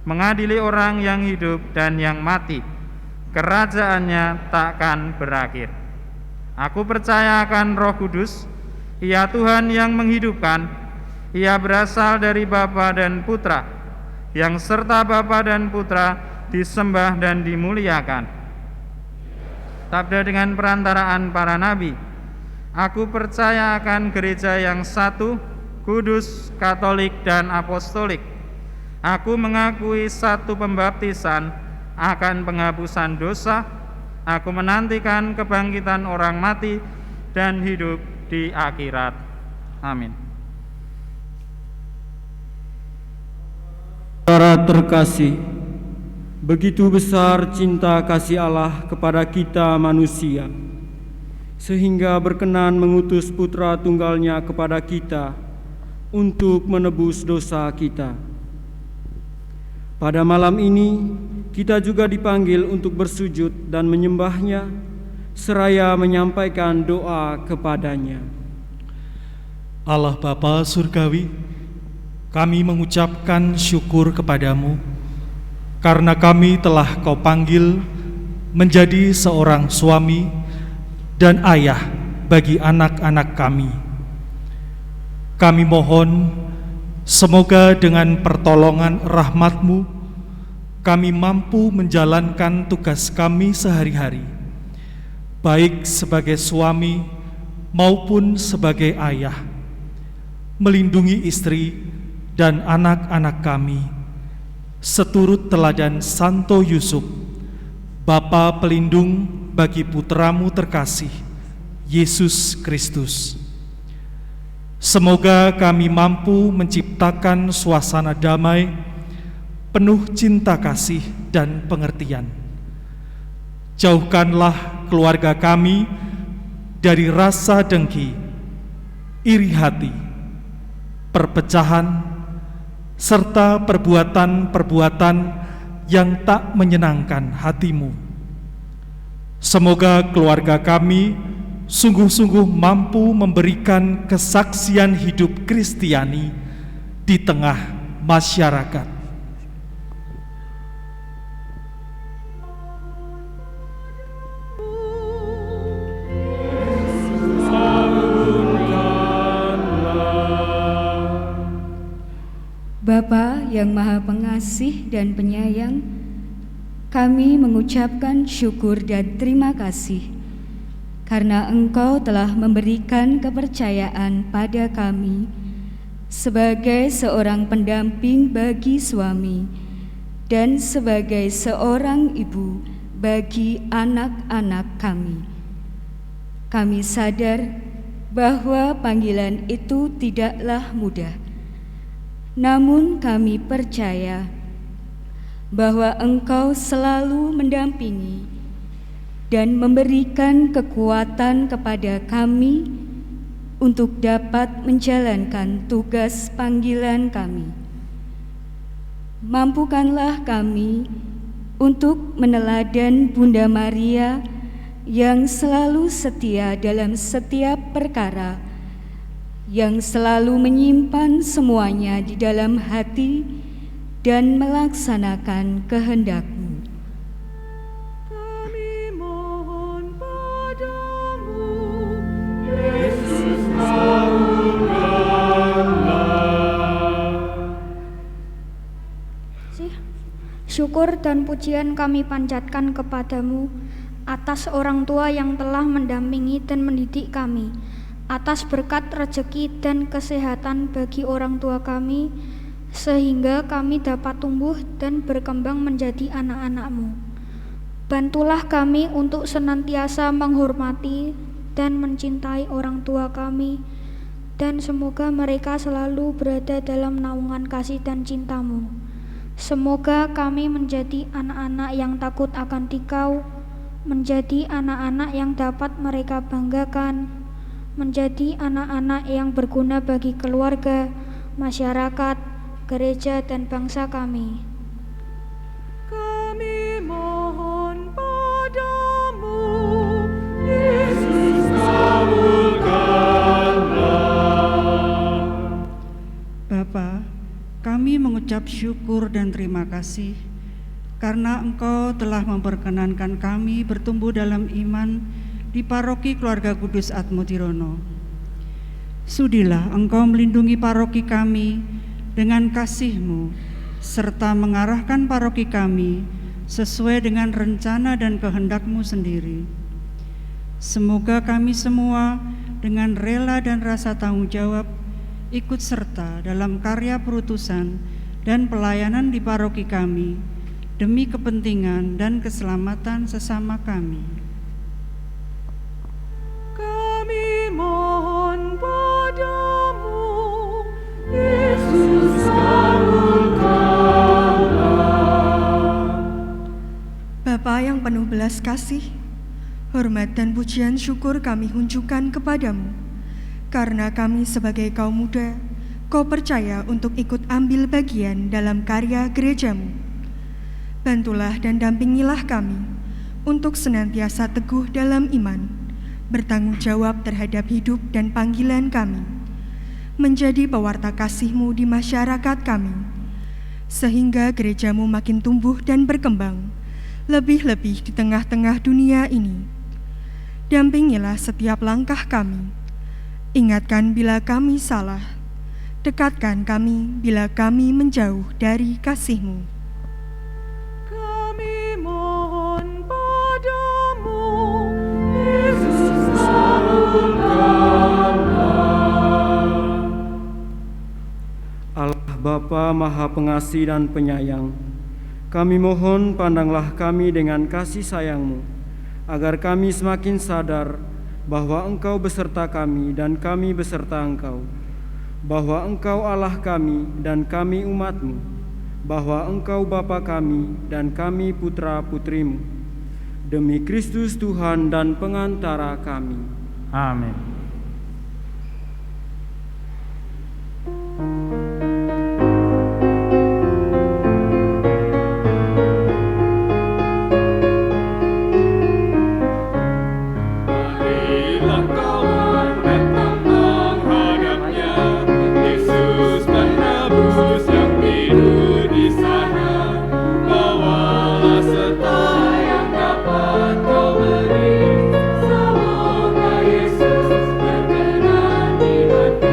mengadili orang yang hidup dan yang mati. Kerajaannya takkan berakhir. Aku percaya akan Roh Kudus, Ia Tuhan yang menghidupkan. Ia berasal dari Bapa dan Putra, yang serta Bapa dan Putra disembah dan dimuliakan. Sabda dengan perantaraan para nabi. Aku percaya akan gereja yang satu, kudus, katolik, dan apostolik. Aku mengakui satu pembaptisan akan penghapusan dosa. Aku menantikan kebangkitan orang mati dan hidup di akhirat. Amin. Saudara terkasih, begitu besar cinta kasih Allah kepada kita manusia, sehingga berkenan mengutus Putra Tunggalnya kepada kita untuk menebus dosa kita. Pada malam ini, kita juga dipanggil untuk bersujud dan menyembahnya, seraya menyampaikan doa kepadanya. Allah Bapa Surgawi, kami mengucapkan syukur kepadamu, karena kami telah Kau panggil menjadi seorang suami dan ayah bagi anak-anak kami. Kami mohon, semoga dengan pertolongan rahmat-Mu, kami mampu menjalankan tugas kami sehari-hari, baik sebagai suami maupun sebagai ayah, melindungi istri dan anak-anak kami, seturut teladan Santo Yusuf, Bapa pelindung bagi putramu terkasih, Yesus Kristus. Semoga kami mampu menciptakan suasana damai, penuh cinta kasih dan pengertian. Jauhkanlah keluarga kami dari rasa dengki, iri hati, perpecahan, serta perbuatan-perbuatan yang tak menyenangkan hati-Mu. Semoga keluarga kami sungguh-sungguh mampu memberikan kesaksian hidup Kristiani di tengah masyarakat. Bapa yang Maha Pengasih dan Penyayang, kami mengucapkan syukur dan terima kasih karena Engkau telah memberikan kepercayaan pada kami sebagai seorang pendamping bagi suami dan sebagai seorang ibu bagi anak-anak kami. Kami sadar bahwa panggilan itu tidaklah mudah. Namun kami percaya bahwa Engkau selalu mendampingi dan memberikan kekuatan kepada kami untuk dapat menjalankan tugas panggilan kami. Mampukanlah kami untuk meneladan Bunda Maria yang selalu setia dalam setiap perkara, yang selalu menyimpan semuanya di dalam hati dan melaksanakan kehendak-Mu. Kami mohon padamu, Yesus Syukur dan pujian kami panjatkan kepadamu atas orang tua yang telah mendampingi dan mendidik kami, atas berkat rezeki dan kesehatan bagi orang tua kami, sehingga kami dapat tumbuh dan berkembang menjadi anak-anak-Mu. Bantulah kami untuk senantiasa menghormati dan mencintai orang tua kami, dan semoga mereka selalu berada dalam naungan kasih dan cinta-Mu. Semoga kami menjadi anak-anak yang takut akan Dikau, menjadi anak-anak yang dapat mereka banggakan, menjadi anak-anak yang berguna bagi keluarga, masyarakat, gereja, dan bangsa kami. Kami mohon padamu, Yesus kabulkanlah. Bapa, kami mengucap syukur dan terima kasih karena Engkau telah memperkenankan kami bertumbuh dalam iman di Paroki Keluarga Kudus Atmotirono. Sudilah Engkau melindungi paroki kami dengan kasih-Mu, serta mengarahkan paroki kami sesuai dengan rencana dan kehendak-Mu sendiri. Semoga kami semua dengan rela dan rasa tanggung jawab ikut serta dalam karya perutusan dan pelayanan di paroki kami demi kepentingan dan keselamatan sesama kami. Kami mohon padamu, Yesus kabulkanlah. Bapa yang penuh belas kasih, hormat dan pujian syukur kami hunjukkan kepadamu, karena kami sebagai kaum muda, Kau percaya untuk ikut ambil bagian dalam karya gerejamu. Bantulah dan dampingilah kami untuk senantiasa teguh dalam iman, bertanggung jawab terhadap hidup dan panggilan kami, menjadi pewarta kasih-Mu di masyarakat kami, sehingga gerejamu makin tumbuh dan berkembang, lebih-lebih di tengah-tengah dunia ini. Dampingilah setiap langkah kami, ingatkan bila kami salah, dekatkan kami bila kami menjauh dari kasih-Mu. Kami mohon padamu, Yesus kabulkanlah. Allah Bapa Maha Pengasih dan Penyayang, kami mohon pandanglah kami dengan kasih sayang-Mu, agar kami semakin sadar bahwa Engkau beserta kami dan kami beserta Engkau, bahwa Engkau Allah kami dan kami umat-Mu, bahwa Engkau Bapa kami dan kami putra-putri-Mu, demi Kristus Tuhan dan pengantara kami. Amin. Marilah kawan datang menghadapnya, Yesus menebus yang tidur di sana. Bawalah serta yang dapat kau beri, semoga Yesus berkenan di hati.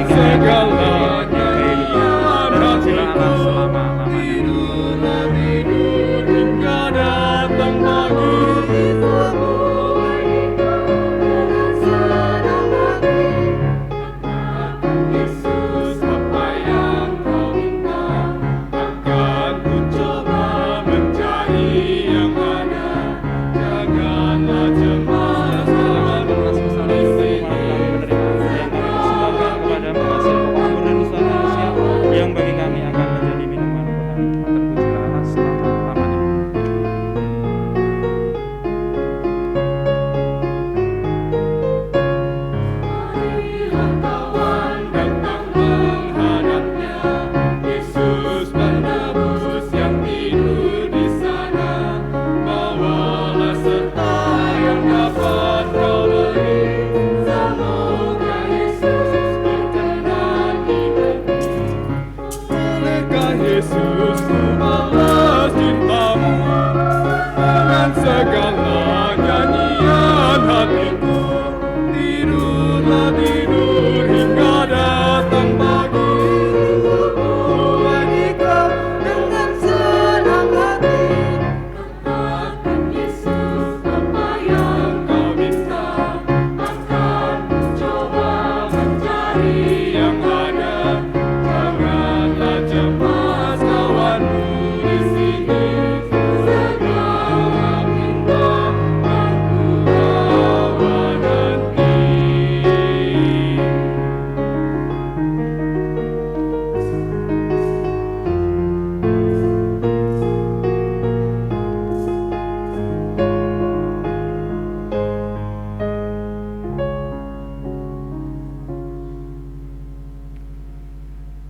Segalanya tidurlah tidur hingga datang pagi. Yesus apa yang kau minta, akan ku coba mencari yang ada. Janganlah cemas kalau di sini. Yang bagi kami akan menjadi minuman rohani, terpujilah Allah selama-lamanya. Marilah kawan datang menghadapnya, Yesus menebus yang tidur di sana. Bawalah serta yang dapat kau beri, semoga Yesus berkenan di hati. Bolehkah Yesus ku balas cintamu dengan segala nyanyian hatiku? Tidurlah tidur hingga datang pagi. Lagi kau dengan senang hati, katakan Yesus apa yang kau minta, akan ku coba mencari yang ada. Janganlah cemas kawanmu di sini, segala minta aku bawa nanti.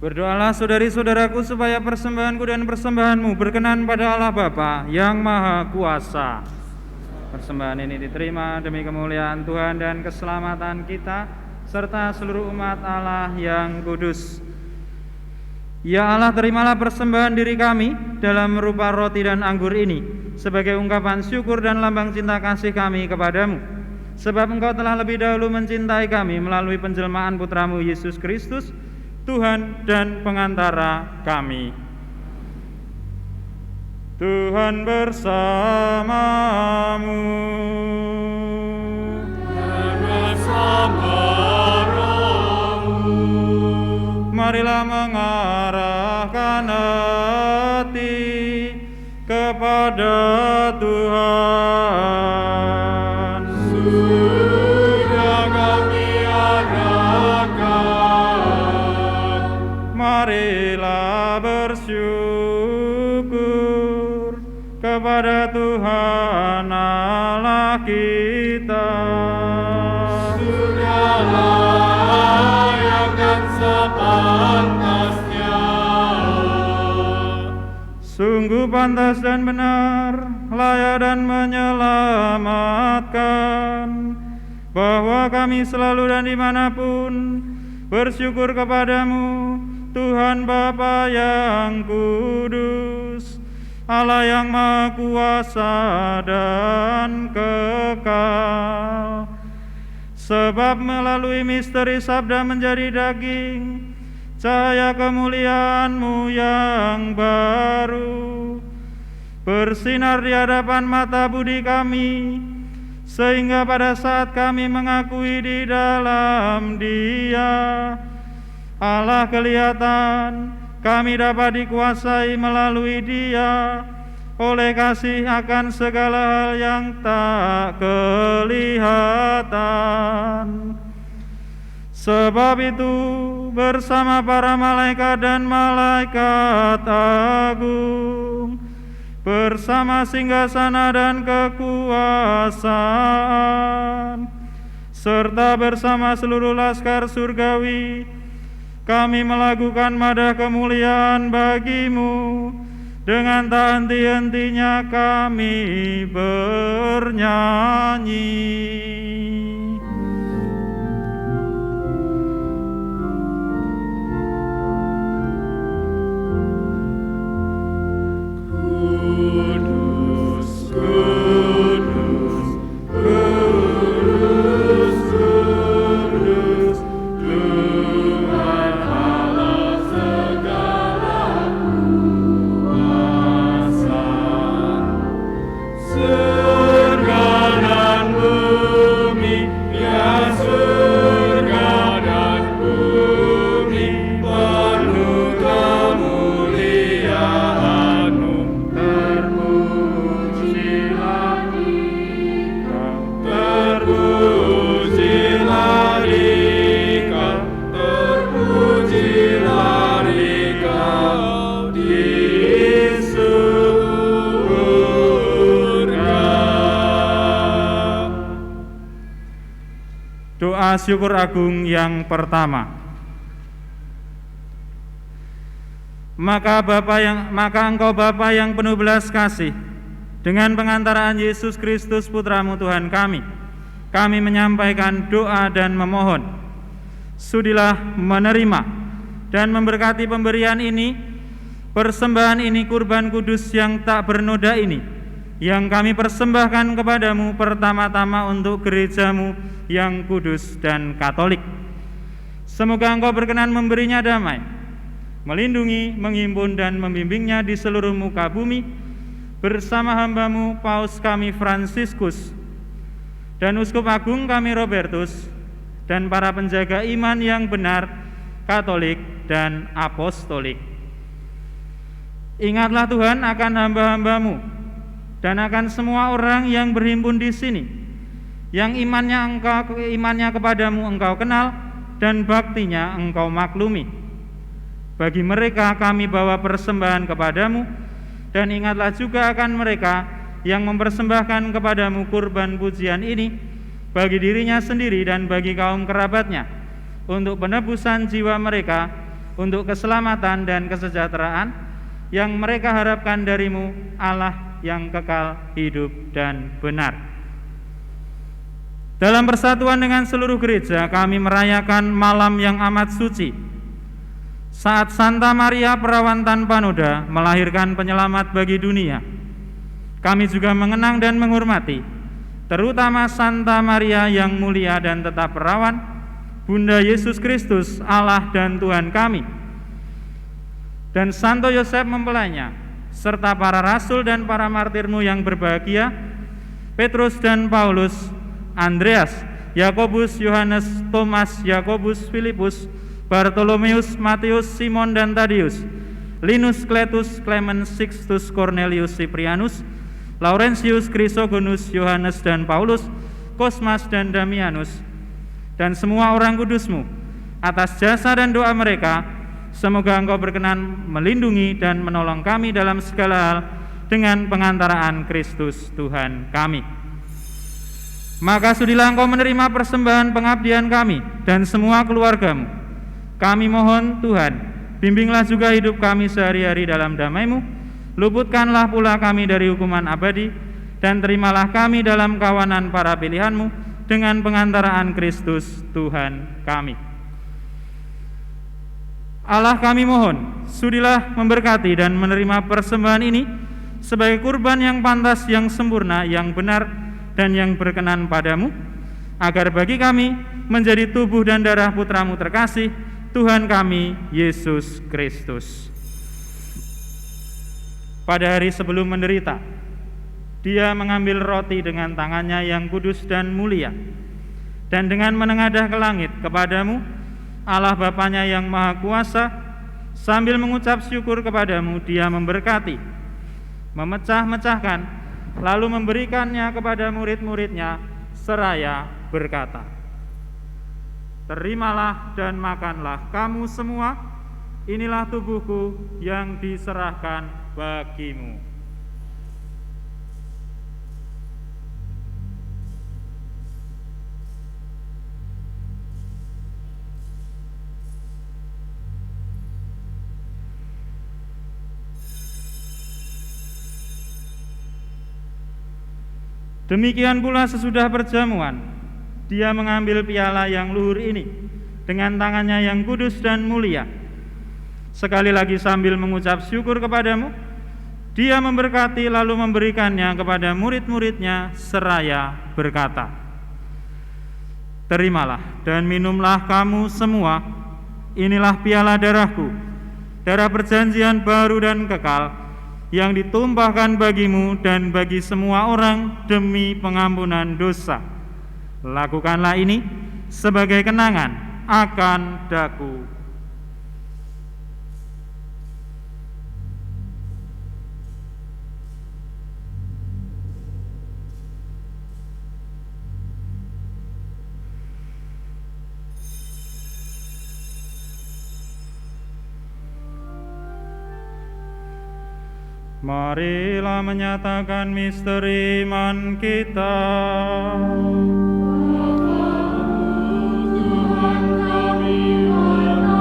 Berdoalah saudari-saudaraku supaya persembahanku dan persembahanmu berkenan pada Allah Bapa yang Maha Kuasa. persembahan ini diterima demi kemuliaan Tuhan dan keselamatan kita serta seluruh umat Allah yang kudus. Ya Allah, terimalah persembahan diri kami dalam rupa roti dan anggur ini sebagai ungkapan syukur dan lambang cinta kasih kami kepadamu. Sebab Engkau telah lebih dahulu mencintai kami melalui penjelmaan Putramu Yesus Kristus, Tuhan dan pengantara kami. Tuhan bersamamu. Dan bersama rohmu. Marilah mengarahkan hati kepada Tuhan. Sudah kami arahkan. Marilah bersyukur kepada Tuhan Allah kita. Sudah layak dan sepantasnya. Sungguh pantas dan benar, layak dan menyelamatkan, bahwa kami selalu dan dimanapun bersyukur kepadamu, Tuhan Bapa yang kudus, Allah yang Maha Kuasa dan kekal. Sebab melalui misteri sabda menjadi daging, cahaya kemuliaan-Mu yang baru bersinar di hadapan mata budi kami, sehingga pada saat kami mengakui di dalam Dia Allah kelihatan, kami dapat dikuasai melalui Dia oleh kasih akan segala hal yang tak kelihatan. Sebab itu bersama para malaikat dan malaikat agung, bersama singgasana dan kekuasaan, serta bersama seluruh laskar surgawi, kami melakukan madah kemuliaan bagi-Mu. Dengan tak henti-hentinya kami bernyanyi. Kudus, kudus, kudus, kudus, Tuhan Allah segala kuasa. Surga dan bumi, ya surga dan bumi, penuh kemuliaan-Mu. Terpujilah Dikau, terpujilah Dikau, terpujilah Dikau di surga. Doa syukur agung yang pertama. Maka Engkau Bapa yang penuh belas kasih, dengan pengantaraan Yesus Kristus Putramu Tuhan kami menyampaikan doa dan memohon. Sudilah menerima dan memberkati pemberian ini, persembahan ini, kurban kudus yang tak bernoda ini, yang kami persembahkan kepadamu pertama-tama untuk gerejamu yang kudus dan katolik. Semoga Engkau berkenan memberinya damai, melindungi, menghimpun dan membimbingnya di seluruh muka bumi, bersama hamba-Mu Paus kami Fransiskus dan Uskup Agung kami Robertus, dan para penjaga iman yang benar, katolik dan apostolik. Ingatlah Tuhan akan hamba-hamba-Mu dan akan semua orang yang berhimpun di sini, yang imannya kepadamu Engkau kenal dan baktinya Engkau maklumi. Bagi mereka kami bawa persembahan kepadamu, dan ingatlah juga akan mereka yang mempersembahkan kepadamu kurban pujian ini, bagi dirinya sendiri dan bagi kaum kerabatnya, untuk penebusan jiwa mereka, untuk keselamatan dan kesejahteraan yang mereka harapkan darimu, Allah yang kekal, hidup dan benar. Dalam persatuan dengan seluruh gereja, kami merayakan malam yang amat suci, saat Santa Maria Perawan Tanpa Noda melahirkan penyelamat bagi dunia. Kami juga mengenang dan menghormati terutama Santa Maria yang mulia dan tetap perawan, Bunda Yesus Kristus, Allah dan Tuhan kami, dan Santo Yosef mempelainya, serta para rasul dan para martirmu yang berbahagia, Petrus dan Paulus, Andreas, Yakobus, Yohanes, Thomas, Yakobus, Filipus, Bartolomeus, Matius, Simon dan Tadius, Linus, Kletus, Clement, Sixtus, Cornelius, Cyprianus, Laurentius, Chrysogonus, Yohanes dan Paulus, Kosmas dan Damianus, dan semua orang kudusmu. Atas jasa dan doa mereka, semoga Engkau berkenan melindungi dan menolong kami dalam segala hal dengan pengantaraan Kristus Tuhan kami. Maka sudilah Engkau menerima persembahan pengabdian kami dan semua keluargamu. Kami mohon Tuhan, bimbinglah juga hidup kami sehari-hari dalam damai-Mu, luputkanlah pula kami dari hukuman abadi, dan terimalah kami dalam kawanan para pilihan-Mu dengan pengantaraan Kristus Tuhan kami. Allah kami mohon, sudilah memberkati dan menerima persembahan ini sebagai kurban yang pantas, yang sempurna, yang benar, dan yang berkenan padamu, agar bagi kami menjadi tubuh dan darah Putra-Mu terkasih, Tuhan kami, Yesus Kristus. Pada hari sebelum menderita, Dia mengambil roti dengan tangannya yang kudus dan mulia, dan dengan menengadah ke langit kepadamu, Allah Bapanya yang Maha Kuasa, sambil mengucap syukur kepadamu, Dia memberkati, memecah-mecahkan, lalu memberikannya kepada murid-muridnya, seraya berkata, "Terimalah dan makanlah kamu semua, inilah tubuhku yang diserahkan bagimu." Demikian pula sesudah perjamuan, Dia mengambil piala yang luhur ini dengan tangannya yang kudus dan mulia. Sekali lagi sambil mengucap syukur kepadamu, Dia memberkati lalu memberikannya kepada murid-muridnya seraya berkata, "Terimalah dan minumlah kamu semua, inilah piala darahku, darah perjanjian baru dan kekal, yang ditumpahkan bagimu dan bagi semua orang demi pengampunan dosa. Lakukanlah ini sebagai kenangan akan daku." Marilah menyatakan misteri iman kita. Tuhan kami hormatkan,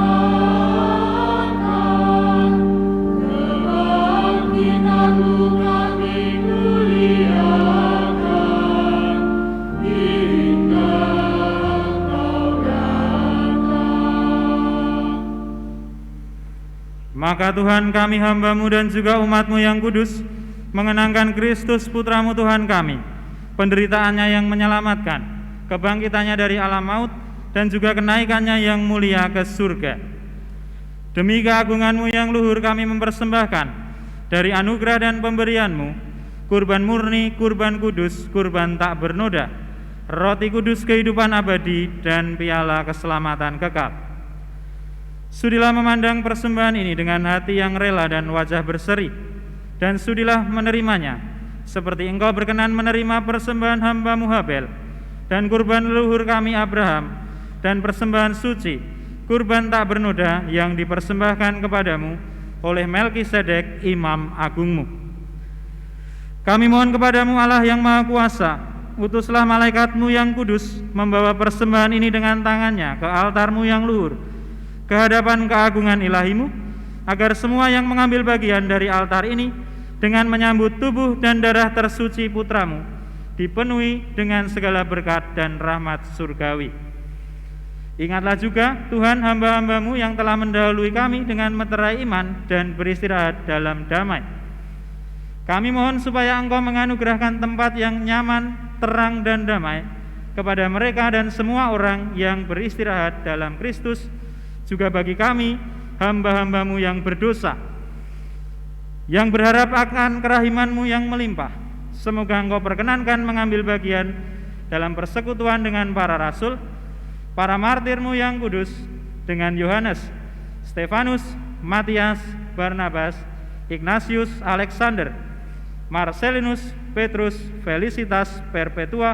kebangkitan-Mu kami muliakan, hingga Engkau datang. Maka Tuhan kami, hamba-Mu dan juga umat-Mu yang kudus, mengenangkan Kristus Putra-Mu Tuhan kami, penderitaannya yang menyelamatkan, kebangkitannya dari alam maut, dan juga kenaikannya yang mulia ke surga. Demi keagungan-Mu yang luhur kami mempersembahkan dari anugerah dan pemberian-Mu, kurban murni, kurban kudus, kurban tak bernoda, roti kudus kehidupan abadi, dan piala keselamatan kekal. Sudilah memandang persembahan ini dengan hati yang rela dan wajah berseri, dan sudilah menerimanya, seperti Engkau berkenan menerima persembahan hamba-Mu Habel, dan kurban leluhur kami Abraham, dan persembahan suci, kurban tak bernoda yang dipersembahkan kepadamu oleh Melkisedek, imam agungmu. Kami mohon kepadamu Allah yang Maha Kuasa, utuslah malaikat-Mu yang kudus membawa persembahan ini dengan tangannya ke altar-Mu yang luhur, ke hadapan keagungan ilahi-Mu, agar semua yang mengambil bagian dari altar ini dengan menyambut tubuh dan darah tersuci Putra-Mu dipenuhi dengan segala berkat dan rahmat surgawi. Ingatlah juga Tuhan hamba-Hamba-Mu yang telah mendahului kami dengan meterai iman dan beristirahat dalam damai. Kami mohon supaya Engkau menganugerahkan tempat yang nyaman, terang dan damai kepada mereka dan semua orang yang beristirahat dalam Kristus, juga bagi kami hamba-Hamba-Mu yang berdosa, yang berharap akan kerahiman-Mu yang melimpah. Semoga Engkau perkenankan mengambil bagian dalam persekutuan dengan para rasul, para martir-Mu yang kudus, dengan Yohanes, Stefanus, Matias, Barnabas, Ignatius, Alexander, Marcelinus, Petrus, Felicitas, Perpetua,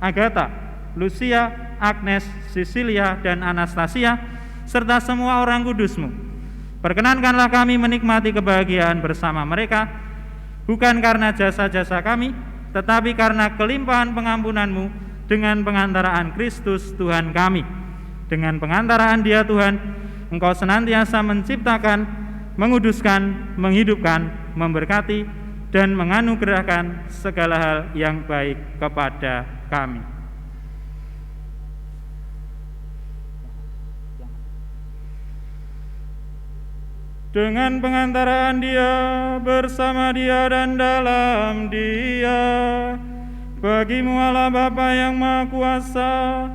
Agatha, Lucia, Agnes, Sisilia, dan Anastasia, serta semua orang kudus-Mu. Perkenankanlah kami menikmati kebahagiaan bersama mereka, bukan karena jasa-jasa kami, tetapi karena kelimpahan pengampunan-Mu dengan pengantaraan Kristus Tuhan kami. Dengan pengantaraan Dia Tuhan, Engkau senantiasa menciptakan, menguduskan, menghidupkan, memberkati, dan menganugerahkan segala hal yang baik kepada kami. Dengan pengantaraan Dia, bersama Dia dan dalam Dia, bagi-Mu Allah Bapa yang Maha Kuasa,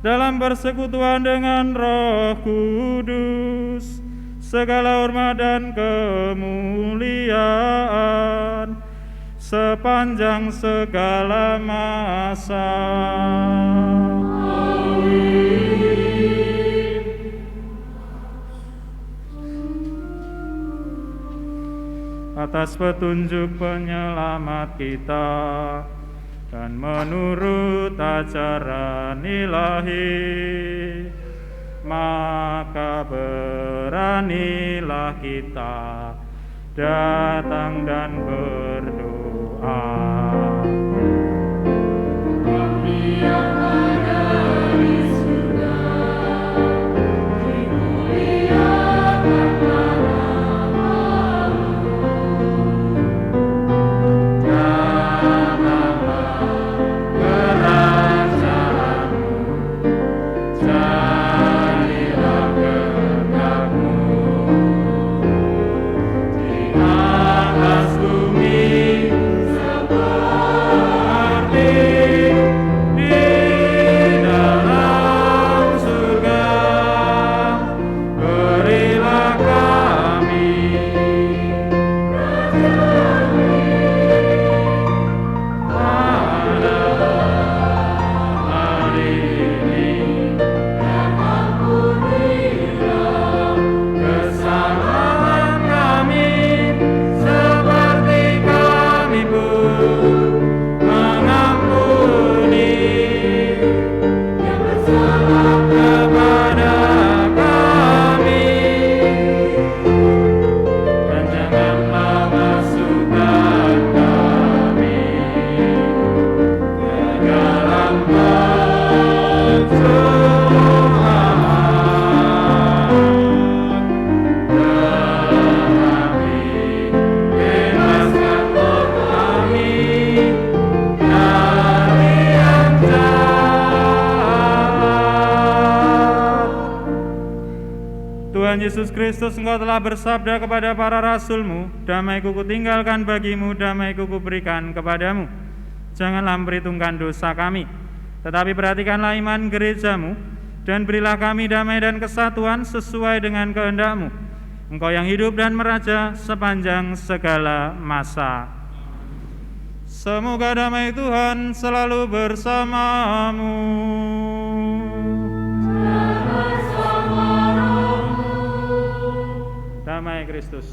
dalam persekutuan dengan Roh Kudus, segala hormat dan kemuliaan sepanjang segala masa. Atas petunjuk penyelamat kita dan menurut ajaran ilahi, maka beranilah kita datang dan berdoa. Kami yang ada di surga, dimuliakan Yesus Kristus, Engkau telah bersabda kepada para rasul-Mu, damai-Ku kutinggalkan bagi-Mu, damai-Ku kuberikan kepadamu. Janganlah memperhitungkan dosa kami, tetapi perhatikanlah iman gereja-Mu, dan berilah kami damai dan kesatuan sesuai dengan kehendak-Mu. Engkau yang hidup dan meraja sepanjang segala masa. Semoga damai Tuhan selalu bersamamu. Damai Kristus.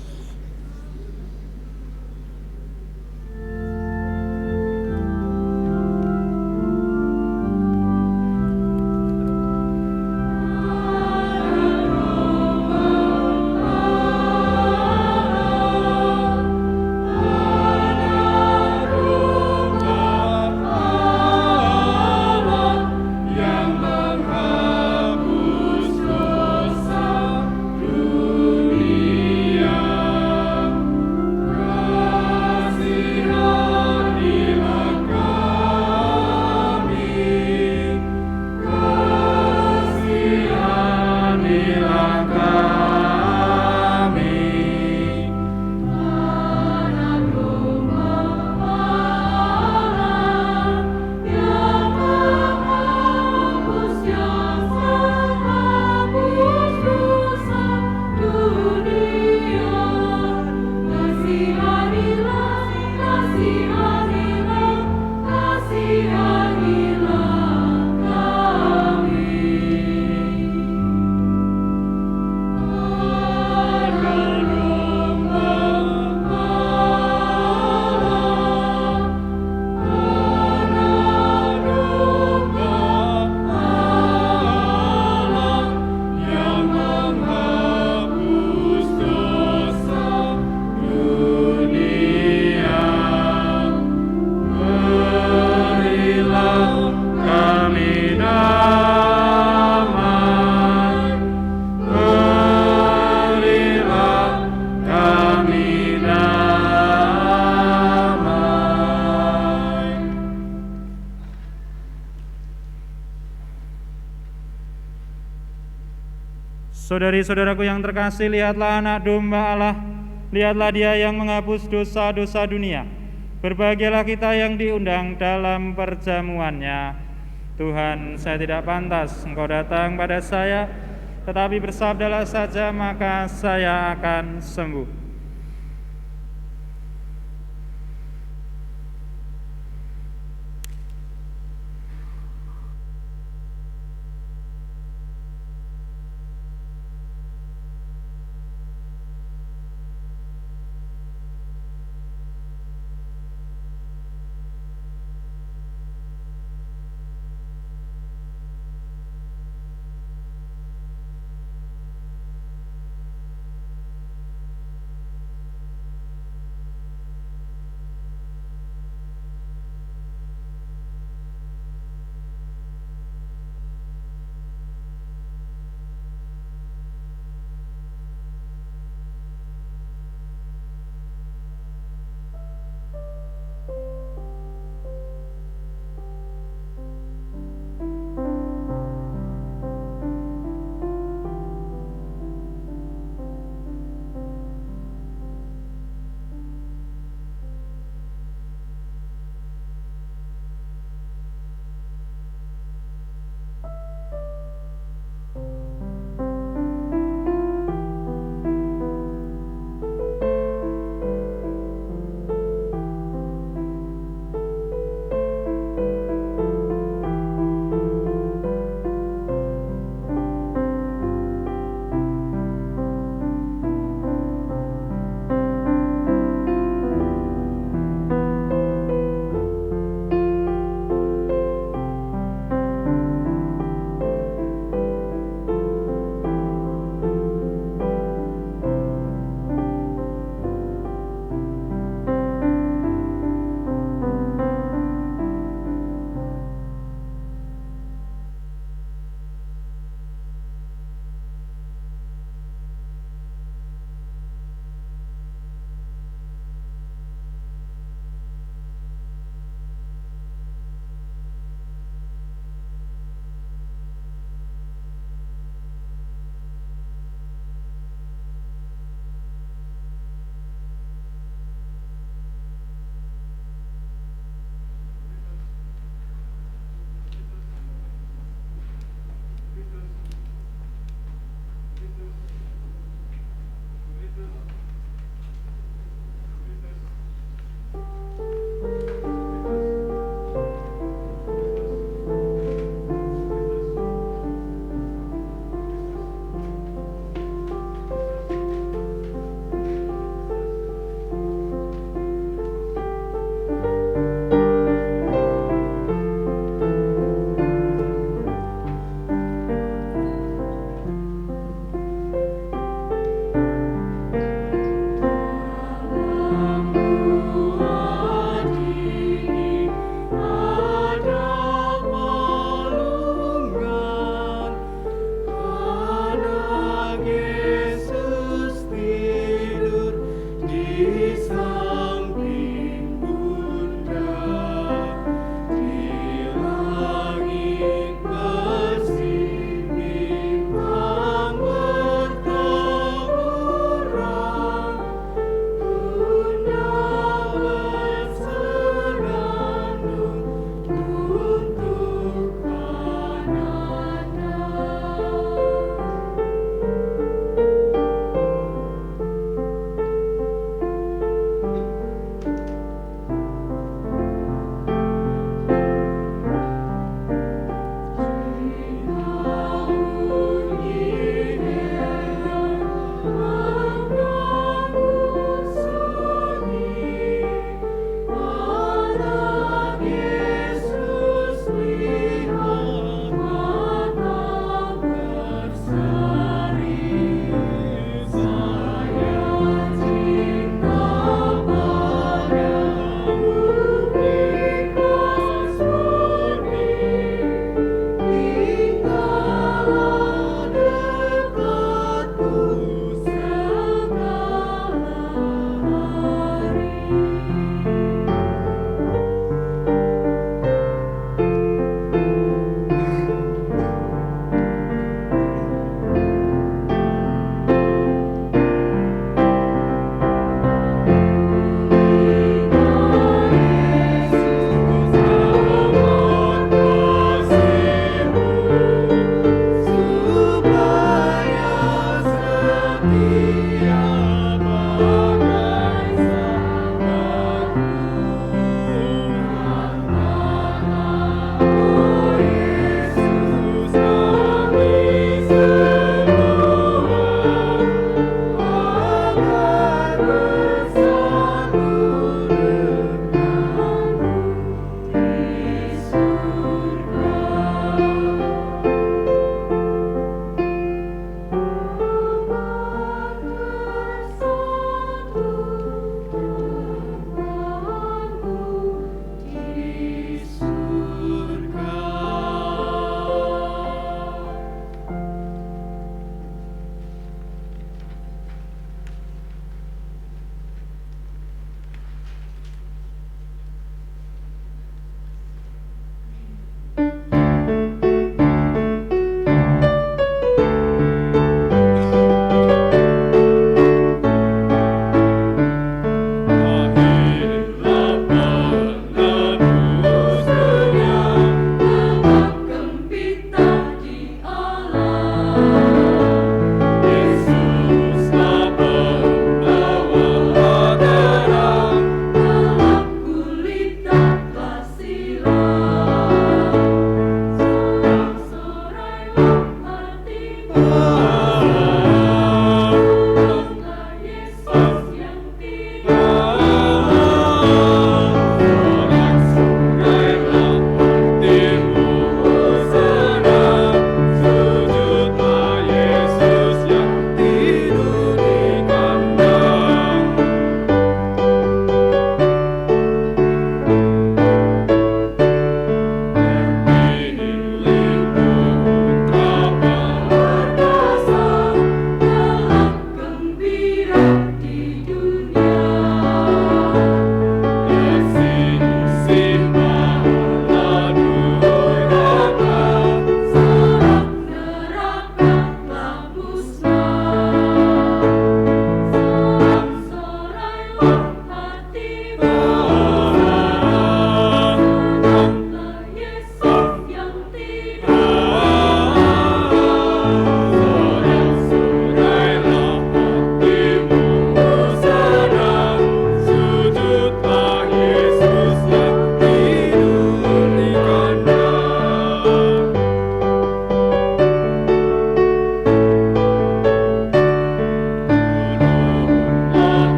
Dunia Saudari-saudaraku yang terkasih, lihatlah anak domba Allah, lihatlah dia yang menghapus dosa-dosa dunia. Berbahagialah kita yang diundang dalam perjamuannya. Tuhan, saya tidak pantas Engkau datang pada saya, tetapi bersabdalah saja maka saya akan sembuh.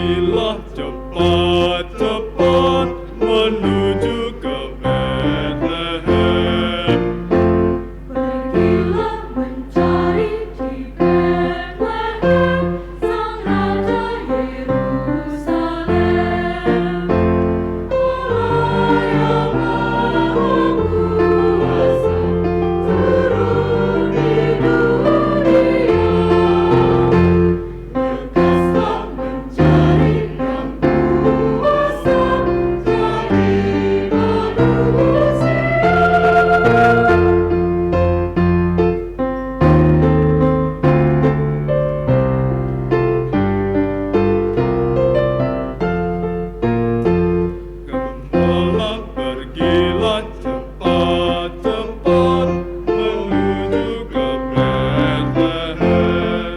Pergilah cepat-cepat menuju ke Bethlehem. Pergilah mencari di Bethlehem Sang Raja Yerusalem. Allah yang Maha Kuasa turun di dunia. Lekaslah mencari Yang Kuasa jadi manusia. Gembala pergilah cepat-cepat menuju ke Bethlehem.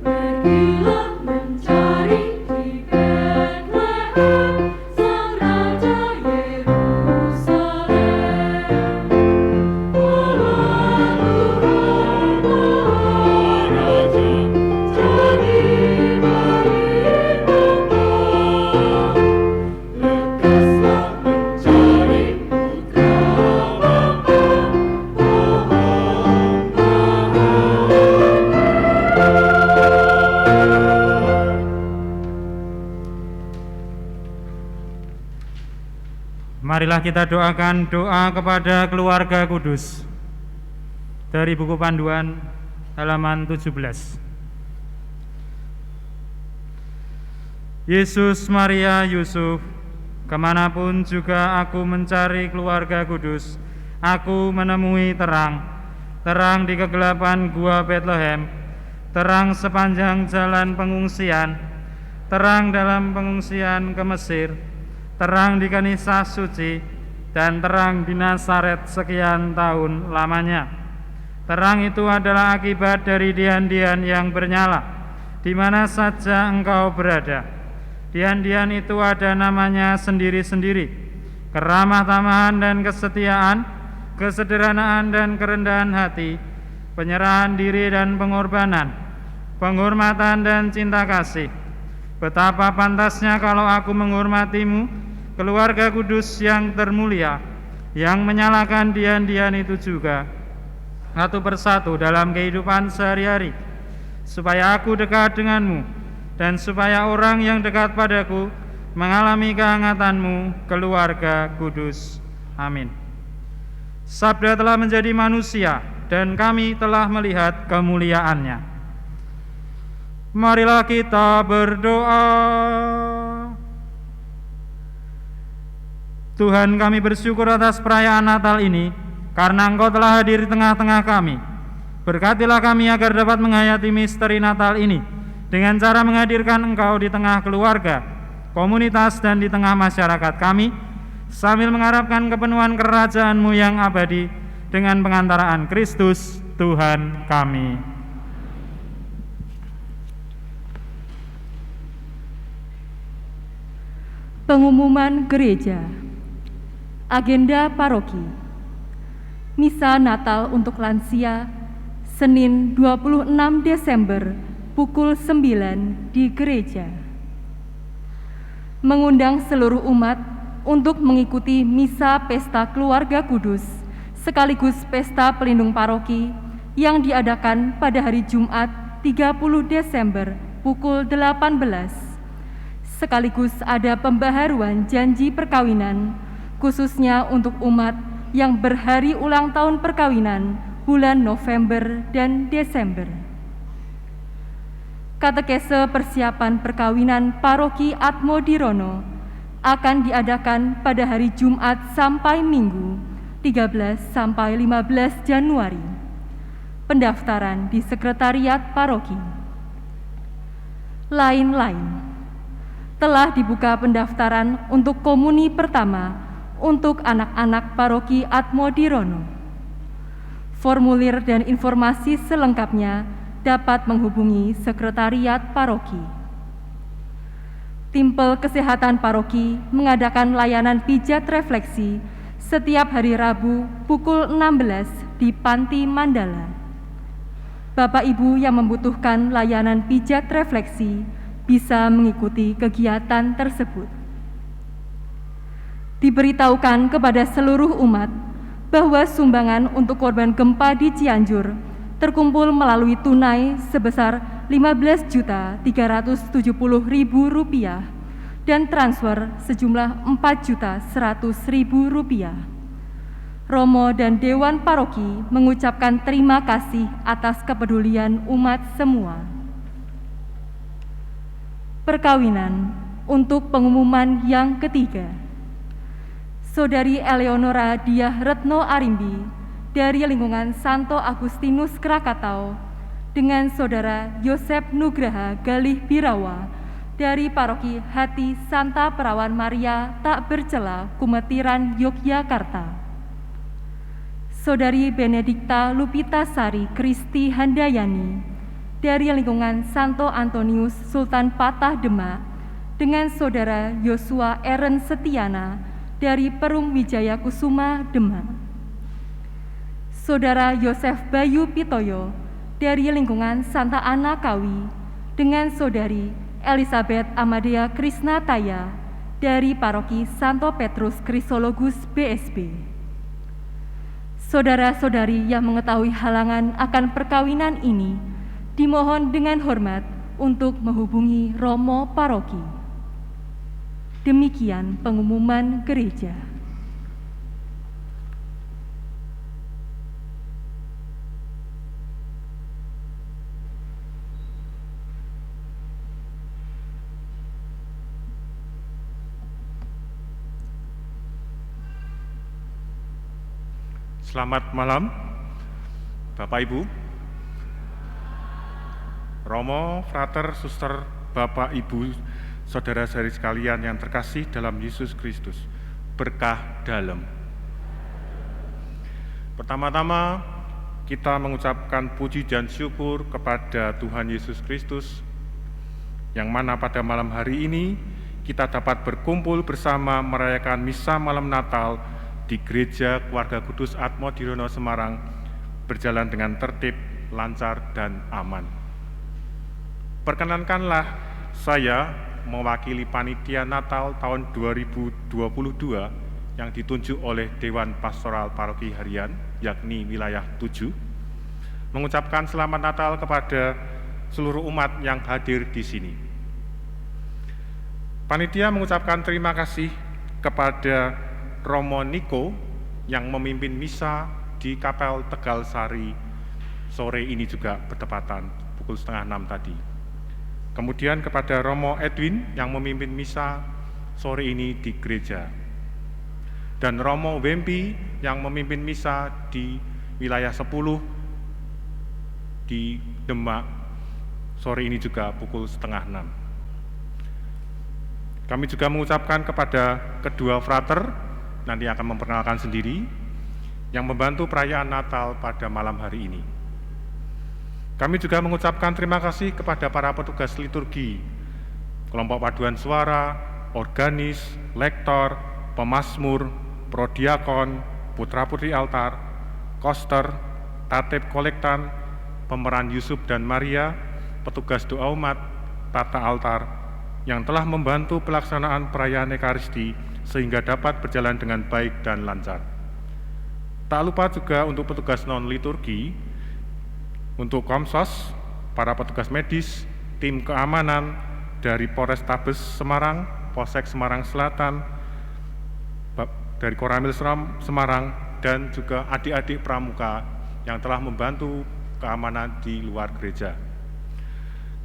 Pergilah mencari di Bethlehem Sang Raja Yerusalem. Allah Tuhan Maharaja jadi bayi Bapa. Lekaslah mencari putra Bapa, Marilah kita doakan doa kepada keluarga kudus. Dari buku panduan halaman 17. Yesus, Maria, Yusuf, kemanapun juga aku mencari keluarga kudus, aku menemui terang. Terang di kegelapan gua Bethlehem, terang sepanjang jalan pengungsian, terang dalam pengungsian ke Mesir, terang di Kanisa Suci, dan terang di Nazaret sekian tahun lamanya. Terang itu adalah akibat dari dian-dian yang bernyala, di mana saja engkau berada. Dian-dian itu ada namanya sendiri-sendiri, keramah tamahan dan kesetiaan, kesederhanaan dan kerendahan hati, penyerahan diri dan pengorbanan, penghormatan dan cinta kasih. Betapa pantasnya kalau aku menghormatimu, keluarga kudus yang termulia, yang menyalakan dian-dian itu juga, satu persatu dalam kehidupan sehari-hari, supaya aku dekat denganmu, dan supaya orang yang dekat padaku mengalami kehangatanmu, keluarga kudus. Amin. Sabda telah menjadi manusia, dan kami telah melihat kemuliaannya. Marilah kita berdoa. Tuhan, kami bersyukur atas perayaan Natal ini, karena Engkau telah hadir di tengah-tengah kami. Berkatilah kami agar dapat menghayati misteri Natal ini dengan cara menghadirkan Engkau di tengah keluarga, komunitas, dan di tengah masyarakat kami, sambil mengharapkan kepenuhan kerajaan-Mu yang abadi dengan pengantaraan Kristus Tuhan kami. Pengumuman Gereja. Agenda Paroki. Misa Natal untuk lansia Senin 26 Desember pukul 9 di gereja. Mengundang seluruh umat untuk mengikuti misa pesta keluarga kudus sekaligus pesta pelindung paroki yang diadakan pada hari Jumat 30 Desember pukul 18. Sekaligus ada pembaharuan janji perkawinan khususnya untuk umat yang berhari ulang tahun perkawinan bulan November dan Desember. Katekese persiapan perkawinan Paroki Atmo Dirono akan diadakan pada hari Jumat sampai Minggu 13 sampai 15 Januari. Pendaftaran di Sekretariat Paroki. Lain-lain. Telah dibuka pendaftaran untuk komuni pertama untuk anak-anak Paroki Atmo Dirono. Formulir dan informasi selengkapnya dapat menghubungi Sekretariat Paroki. Timpel Kesehatan Paroki mengadakan layanan pijat refleksi setiap hari Rabu pukul 16 di Panti Mandala. Bapak Ibu yang membutuhkan layanan pijat refleksi bisa mengikuti kegiatan tersebut. Diberitahukan kepada seluruh umat bahwa sumbangan untuk korban gempa di Cianjur terkumpul melalui tunai sebesar Rp15.370.000 dan transfer sejumlah Rp4.100.000. Romo dan Dewan Paroki mengucapkan terima kasih atas kepedulian umat semua. Perkawinan untuk pengumuman yang ketiga. Saudari Eleonora Diah Retno Arimbi dari lingkungan Santo Agustinus Krakatau dengan Saudara Yosep Nugraha Galih Birawa dari Paroki Hati Santa Perawan Maria Tak Bercela Kumetiran Yogyakarta. Saudari Benedikta Lupita Sari Kristi Handayani dari lingkungan Santo Antonius Sultan Patah Demak dengan Saudara Yosua Eren Setiana dari Perum Wijaya Kusuma Demak. Saudara Yosef Bayu Pitoyo dari lingkungan Santa Ana Kawi dengan Saudari Elizabeth Amadea Krisnataya dari Paroki Santo Petrus Krisologus BSB. Saudara-saudari yang mengetahui halangan akan perkawinan ini dimohon dengan hormat untuk menghubungi Romo Paroki. Demikian pengumuman gereja. Selamat malam, Bapak Ibu, Romo, Frater, Suster, Bapak Ibu, saudara-saudari sekalian yang terkasih dalam Yesus Kristus, berkah dalam. Pertama-tama kita mengucapkan puji dan syukur kepada Tuhan Yesus Kristus, yang mana pada malam hari ini kita dapat berkumpul bersama merayakan misa malam Natal di Gereja Keluarga Kudus Atmodirono Semarang berjalan dengan tertib, lancar, dan aman. Perkenankanlah saya mewakili Panitia Natal tahun 2022 yang ditunjuk oleh Dewan Pastoral Paroki Harian, yakni wilayah 7, mengucapkan selamat Natal kepada seluruh umat yang hadir di sini. Panitia mengucapkan terima kasih kepada Romo Niko yang memimpin misa di Kapel Tegal Sari sore ini juga bertepatan pukul 5:30 tadi. Kemudian kepada Romo Edwin yang memimpin misa sore ini di gereja. Dan Romo Wempi yang memimpin misa di wilayah 10 di Demak sore ini juga pukul 5:30. Kami juga mengucapkan kepada kedua frater nanti akan memperkenalkan sendiri yang membantu perayaan Natal pada malam hari ini. Kami juga mengucapkan terima kasih kepada para petugas liturgi, kelompok paduan suara, organis, lektor, pemazmur, prodiakon, putra-putri altar, koster, tatib kolektan, pemeran Yusuf dan Maria, petugas doa umat, tata altar, yang telah membantu pelaksanaan perayaan Ekaristi sehingga dapat berjalan dengan baik dan lancar. Tak lupa juga untuk petugas non-liturgi, untuk Komsos, para petugas medis, tim keamanan dari Polrestabes Semarang, Polsek Semarang Selatan, dari Koramil Semarang, dan juga adik-adik pramuka yang telah membantu keamanan di luar gereja.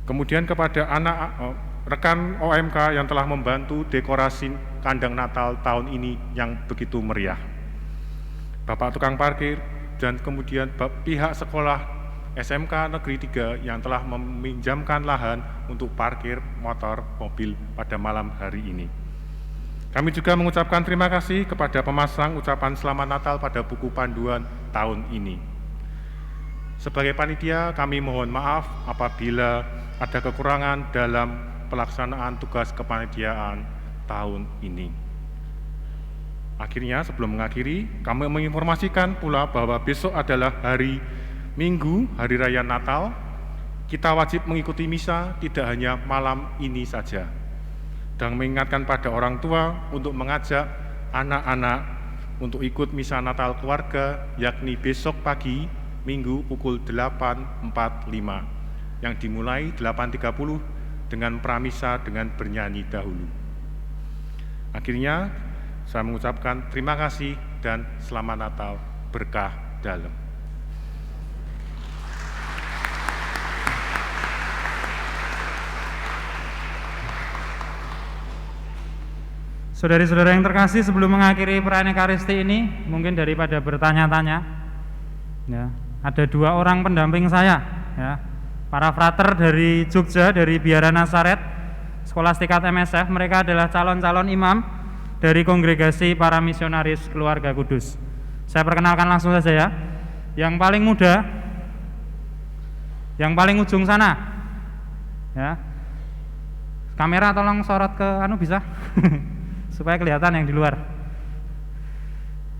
Kemudian kepada rekan OMK yang telah membantu dekorasi kandang Natal tahun ini yang begitu meriah. Bapak tukang parkir dan kemudian pihak sekolah SMK Negeri 3 yang telah meminjamkan lahan untuk parkir motor mobil pada malam hari ini. Kami juga mengucapkan terima kasih kepada pemasang ucapan selamat Natal pada buku panduan tahun ini. Sebagai panitia, kami mohon maaf apabila ada kekurangan dalam pelaksanaan tugas kepanitiaan tahun ini. Akhirnya, sebelum mengakhiri, kami menginformasikan pula bahwa besok adalah hari Minggu, Hari Raya Natal, kita wajib mengikuti misa tidak hanya malam ini saja, dan mengingatkan pada orang tua untuk mengajak anak-anak untuk ikut misa Natal keluarga, yakni besok pagi Minggu pukul 8.45 yang dimulai 8.30 dengan pramisa dengan bernyanyi dahulu. Akhirnya saya mengucapkan terima kasih dan selamat Natal berkah dalam. Saudari-saudara yang terkasih, sebelum mengakhiri perayaan Ekaristi ini, mungkin daripada bertanya-tanya, ya, ada 2 orang pendamping saya, ya, para frater dari Jogja, dari Biara Nasaret, Skolastikat MSF. Mereka adalah calon-calon imam dari Kongregasi Para Misionaris Keluarga Kudus. Saya perkenalkan langsung saja ya. Yang paling muda, yang paling ujung sana, ya. Kamera tolong sorot ke bisa? Supaya kelihatan yang di luar.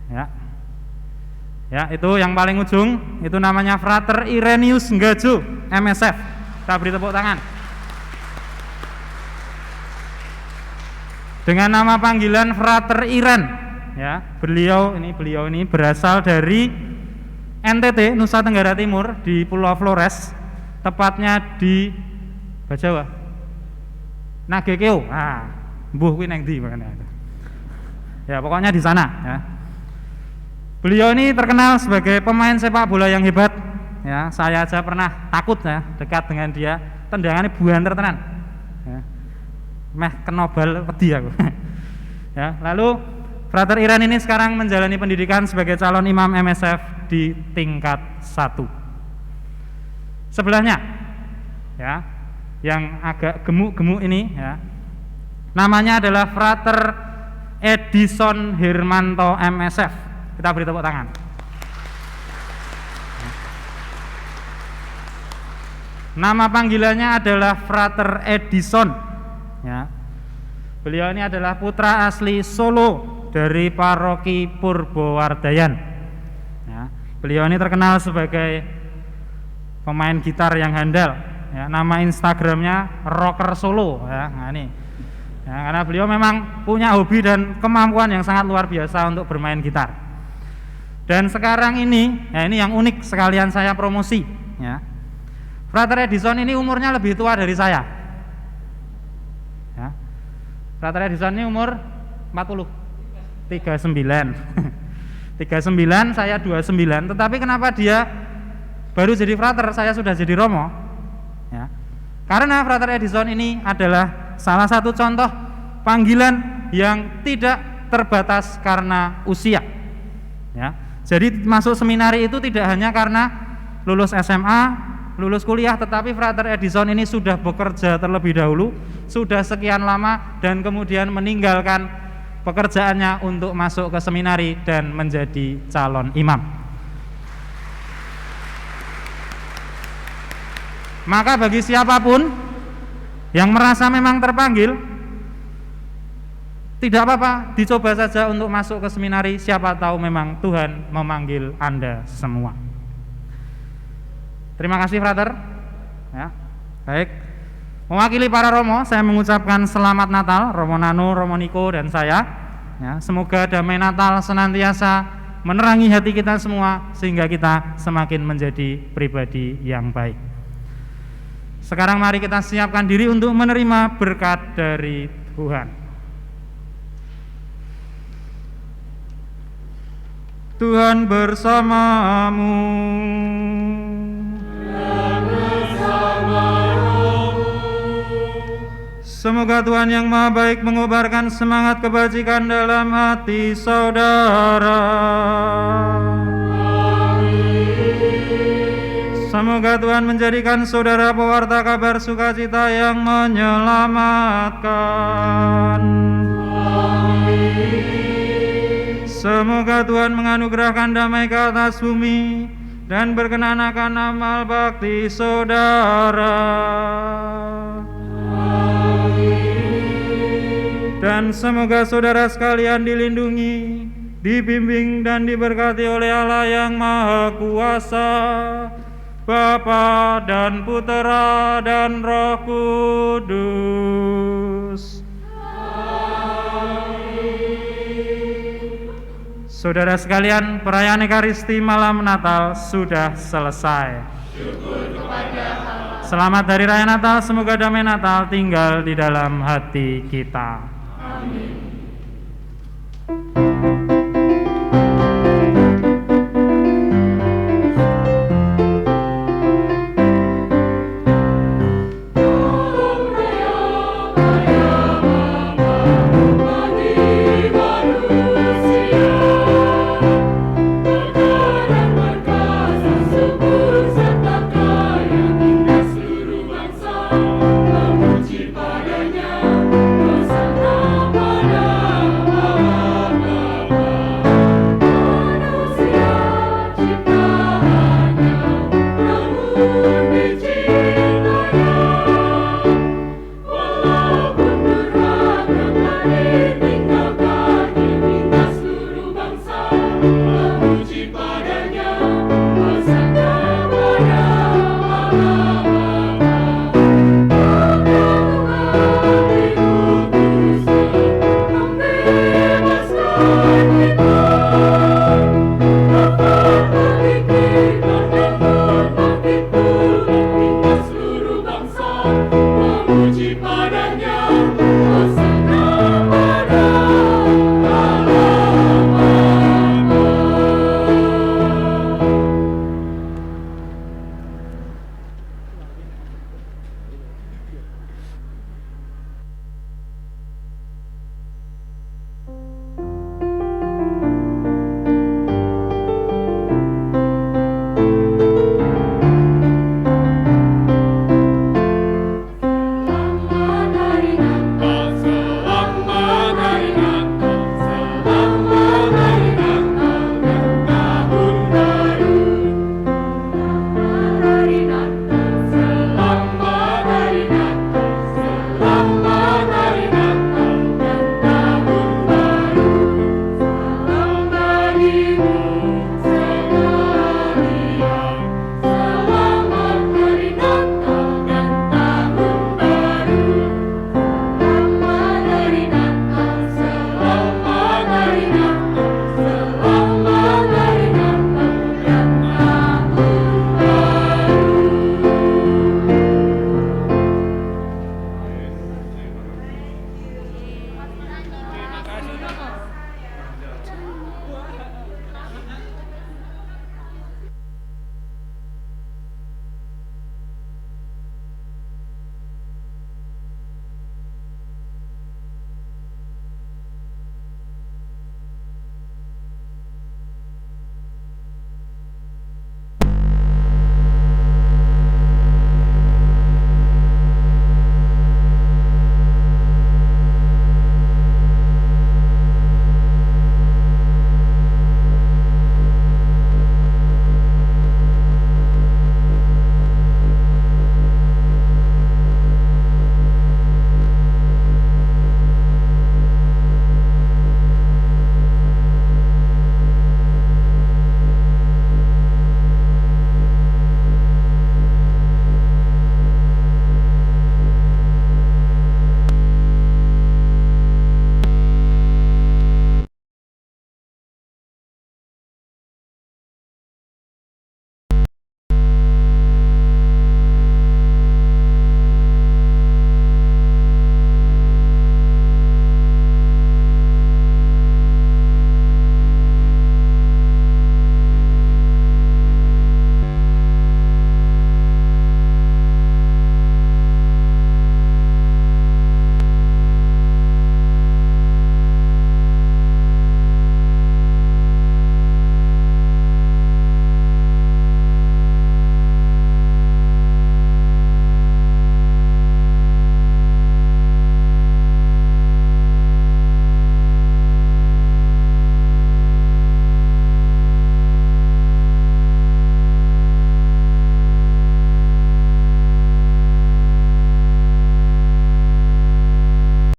Ya. Ya, itu yang paling ujung, itu namanya Frater Irenius Nggajo, MSF. Kita beri tepuk tangan. Dengan nama panggilan Frater Iren, ya. Beliau ini berasal dari NTT, Nusa Tenggara Timur, di Pulau Flores, tepatnya di Bajawa. Nagekeo. Mbuh kuwi nang ndi makane. Ya, pokoknya di sana, ya. Beliau ini terkenal sebagai pemain sepak bola yang hebat, ya. Saya aja pernah takut ya dekat dengan dia, tendangannya buanter tenan. Ya. Meh kena bal wedi aku. Ya, lalu Frater Iren ini sekarang menjalani pendidikan sebagai calon imam MSF di tingkat 1. Sebelahnya, ya, yang agak gemuk-gemuk ini, ya, namanya adalah Frater Edison Hermanto MSF. Kita beri tepuk tangan. Nama panggilannya adalah Frater Edison, ya. Beliau ini adalah putra asli Solo dari Paroki Purbowardayan, ya. Beliau ini terkenal sebagai pemain gitar yang handal, ya. Nama Instagramnya Rocker Solo, ya. Nah, ini, ya, karena beliau memang punya hobi dan kemampuan yang sangat luar biasa untuk bermain gitar. Dan sekarang ini, ya, ini yang unik sekalian saya promosi, ya. Frater Edison ini umurnya lebih tua dari saya, ya. Frater Edison ini umur 39 39, saya 29. Tetapi kenapa dia baru jadi frater, saya sudah jadi romo, ya. Karena Frater Edison ini adalah salah satu contoh panggilan yang tidak terbatas karena usia, ya. Jadi masuk seminari itu tidak hanya karena lulus SMA, lulus kuliah, tetapi Frater Edison ini sudah bekerja terlebih dahulu, sudah sekian lama, dan kemudian meninggalkan pekerjaannya untuk masuk ke seminari dan menjadi calon imam. Maka bagi siapapun yang merasa memang terpanggil, tidak apa-apa, dicoba saja untuk masuk ke seminari. Siapa tahu memang Tuhan memanggil Anda semua. Terima kasih, Frater. Ya, baik. Mewakili para romo, saya mengucapkan selamat Natal, Romo Nano, Romo Niko, dan saya. Ya, semoga damai Natal senantiasa menerangi hati kita semua, sehingga kita semakin menjadi pribadi yang baik. Sekarang mari kita siapkan diri untuk menerima berkat dari Tuhan. Tuhan bersamamu. Semoga Tuhan yang Maha Baik mengobarkan semangat kebajikan dalam hati saudara. Semoga Tuhan menjadikan saudara pewarta kabar sukacita yang menyelamatkan. Semoga Tuhan menganugerahkan damai ke atas bumi dan berkenan akan amal bakti saudara. Dan semoga saudara sekalian dilindungi, dibimbing dan diberkati oleh Allah yang Maha Kuasa, Bapa dan Putera dan Roh Kudus. Saudara sekalian, perayaan Ekaristi malam Natal sudah selesai. Selamat Hari Raya Natal, semoga damai Natal tinggal di dalam hati kita. Amin.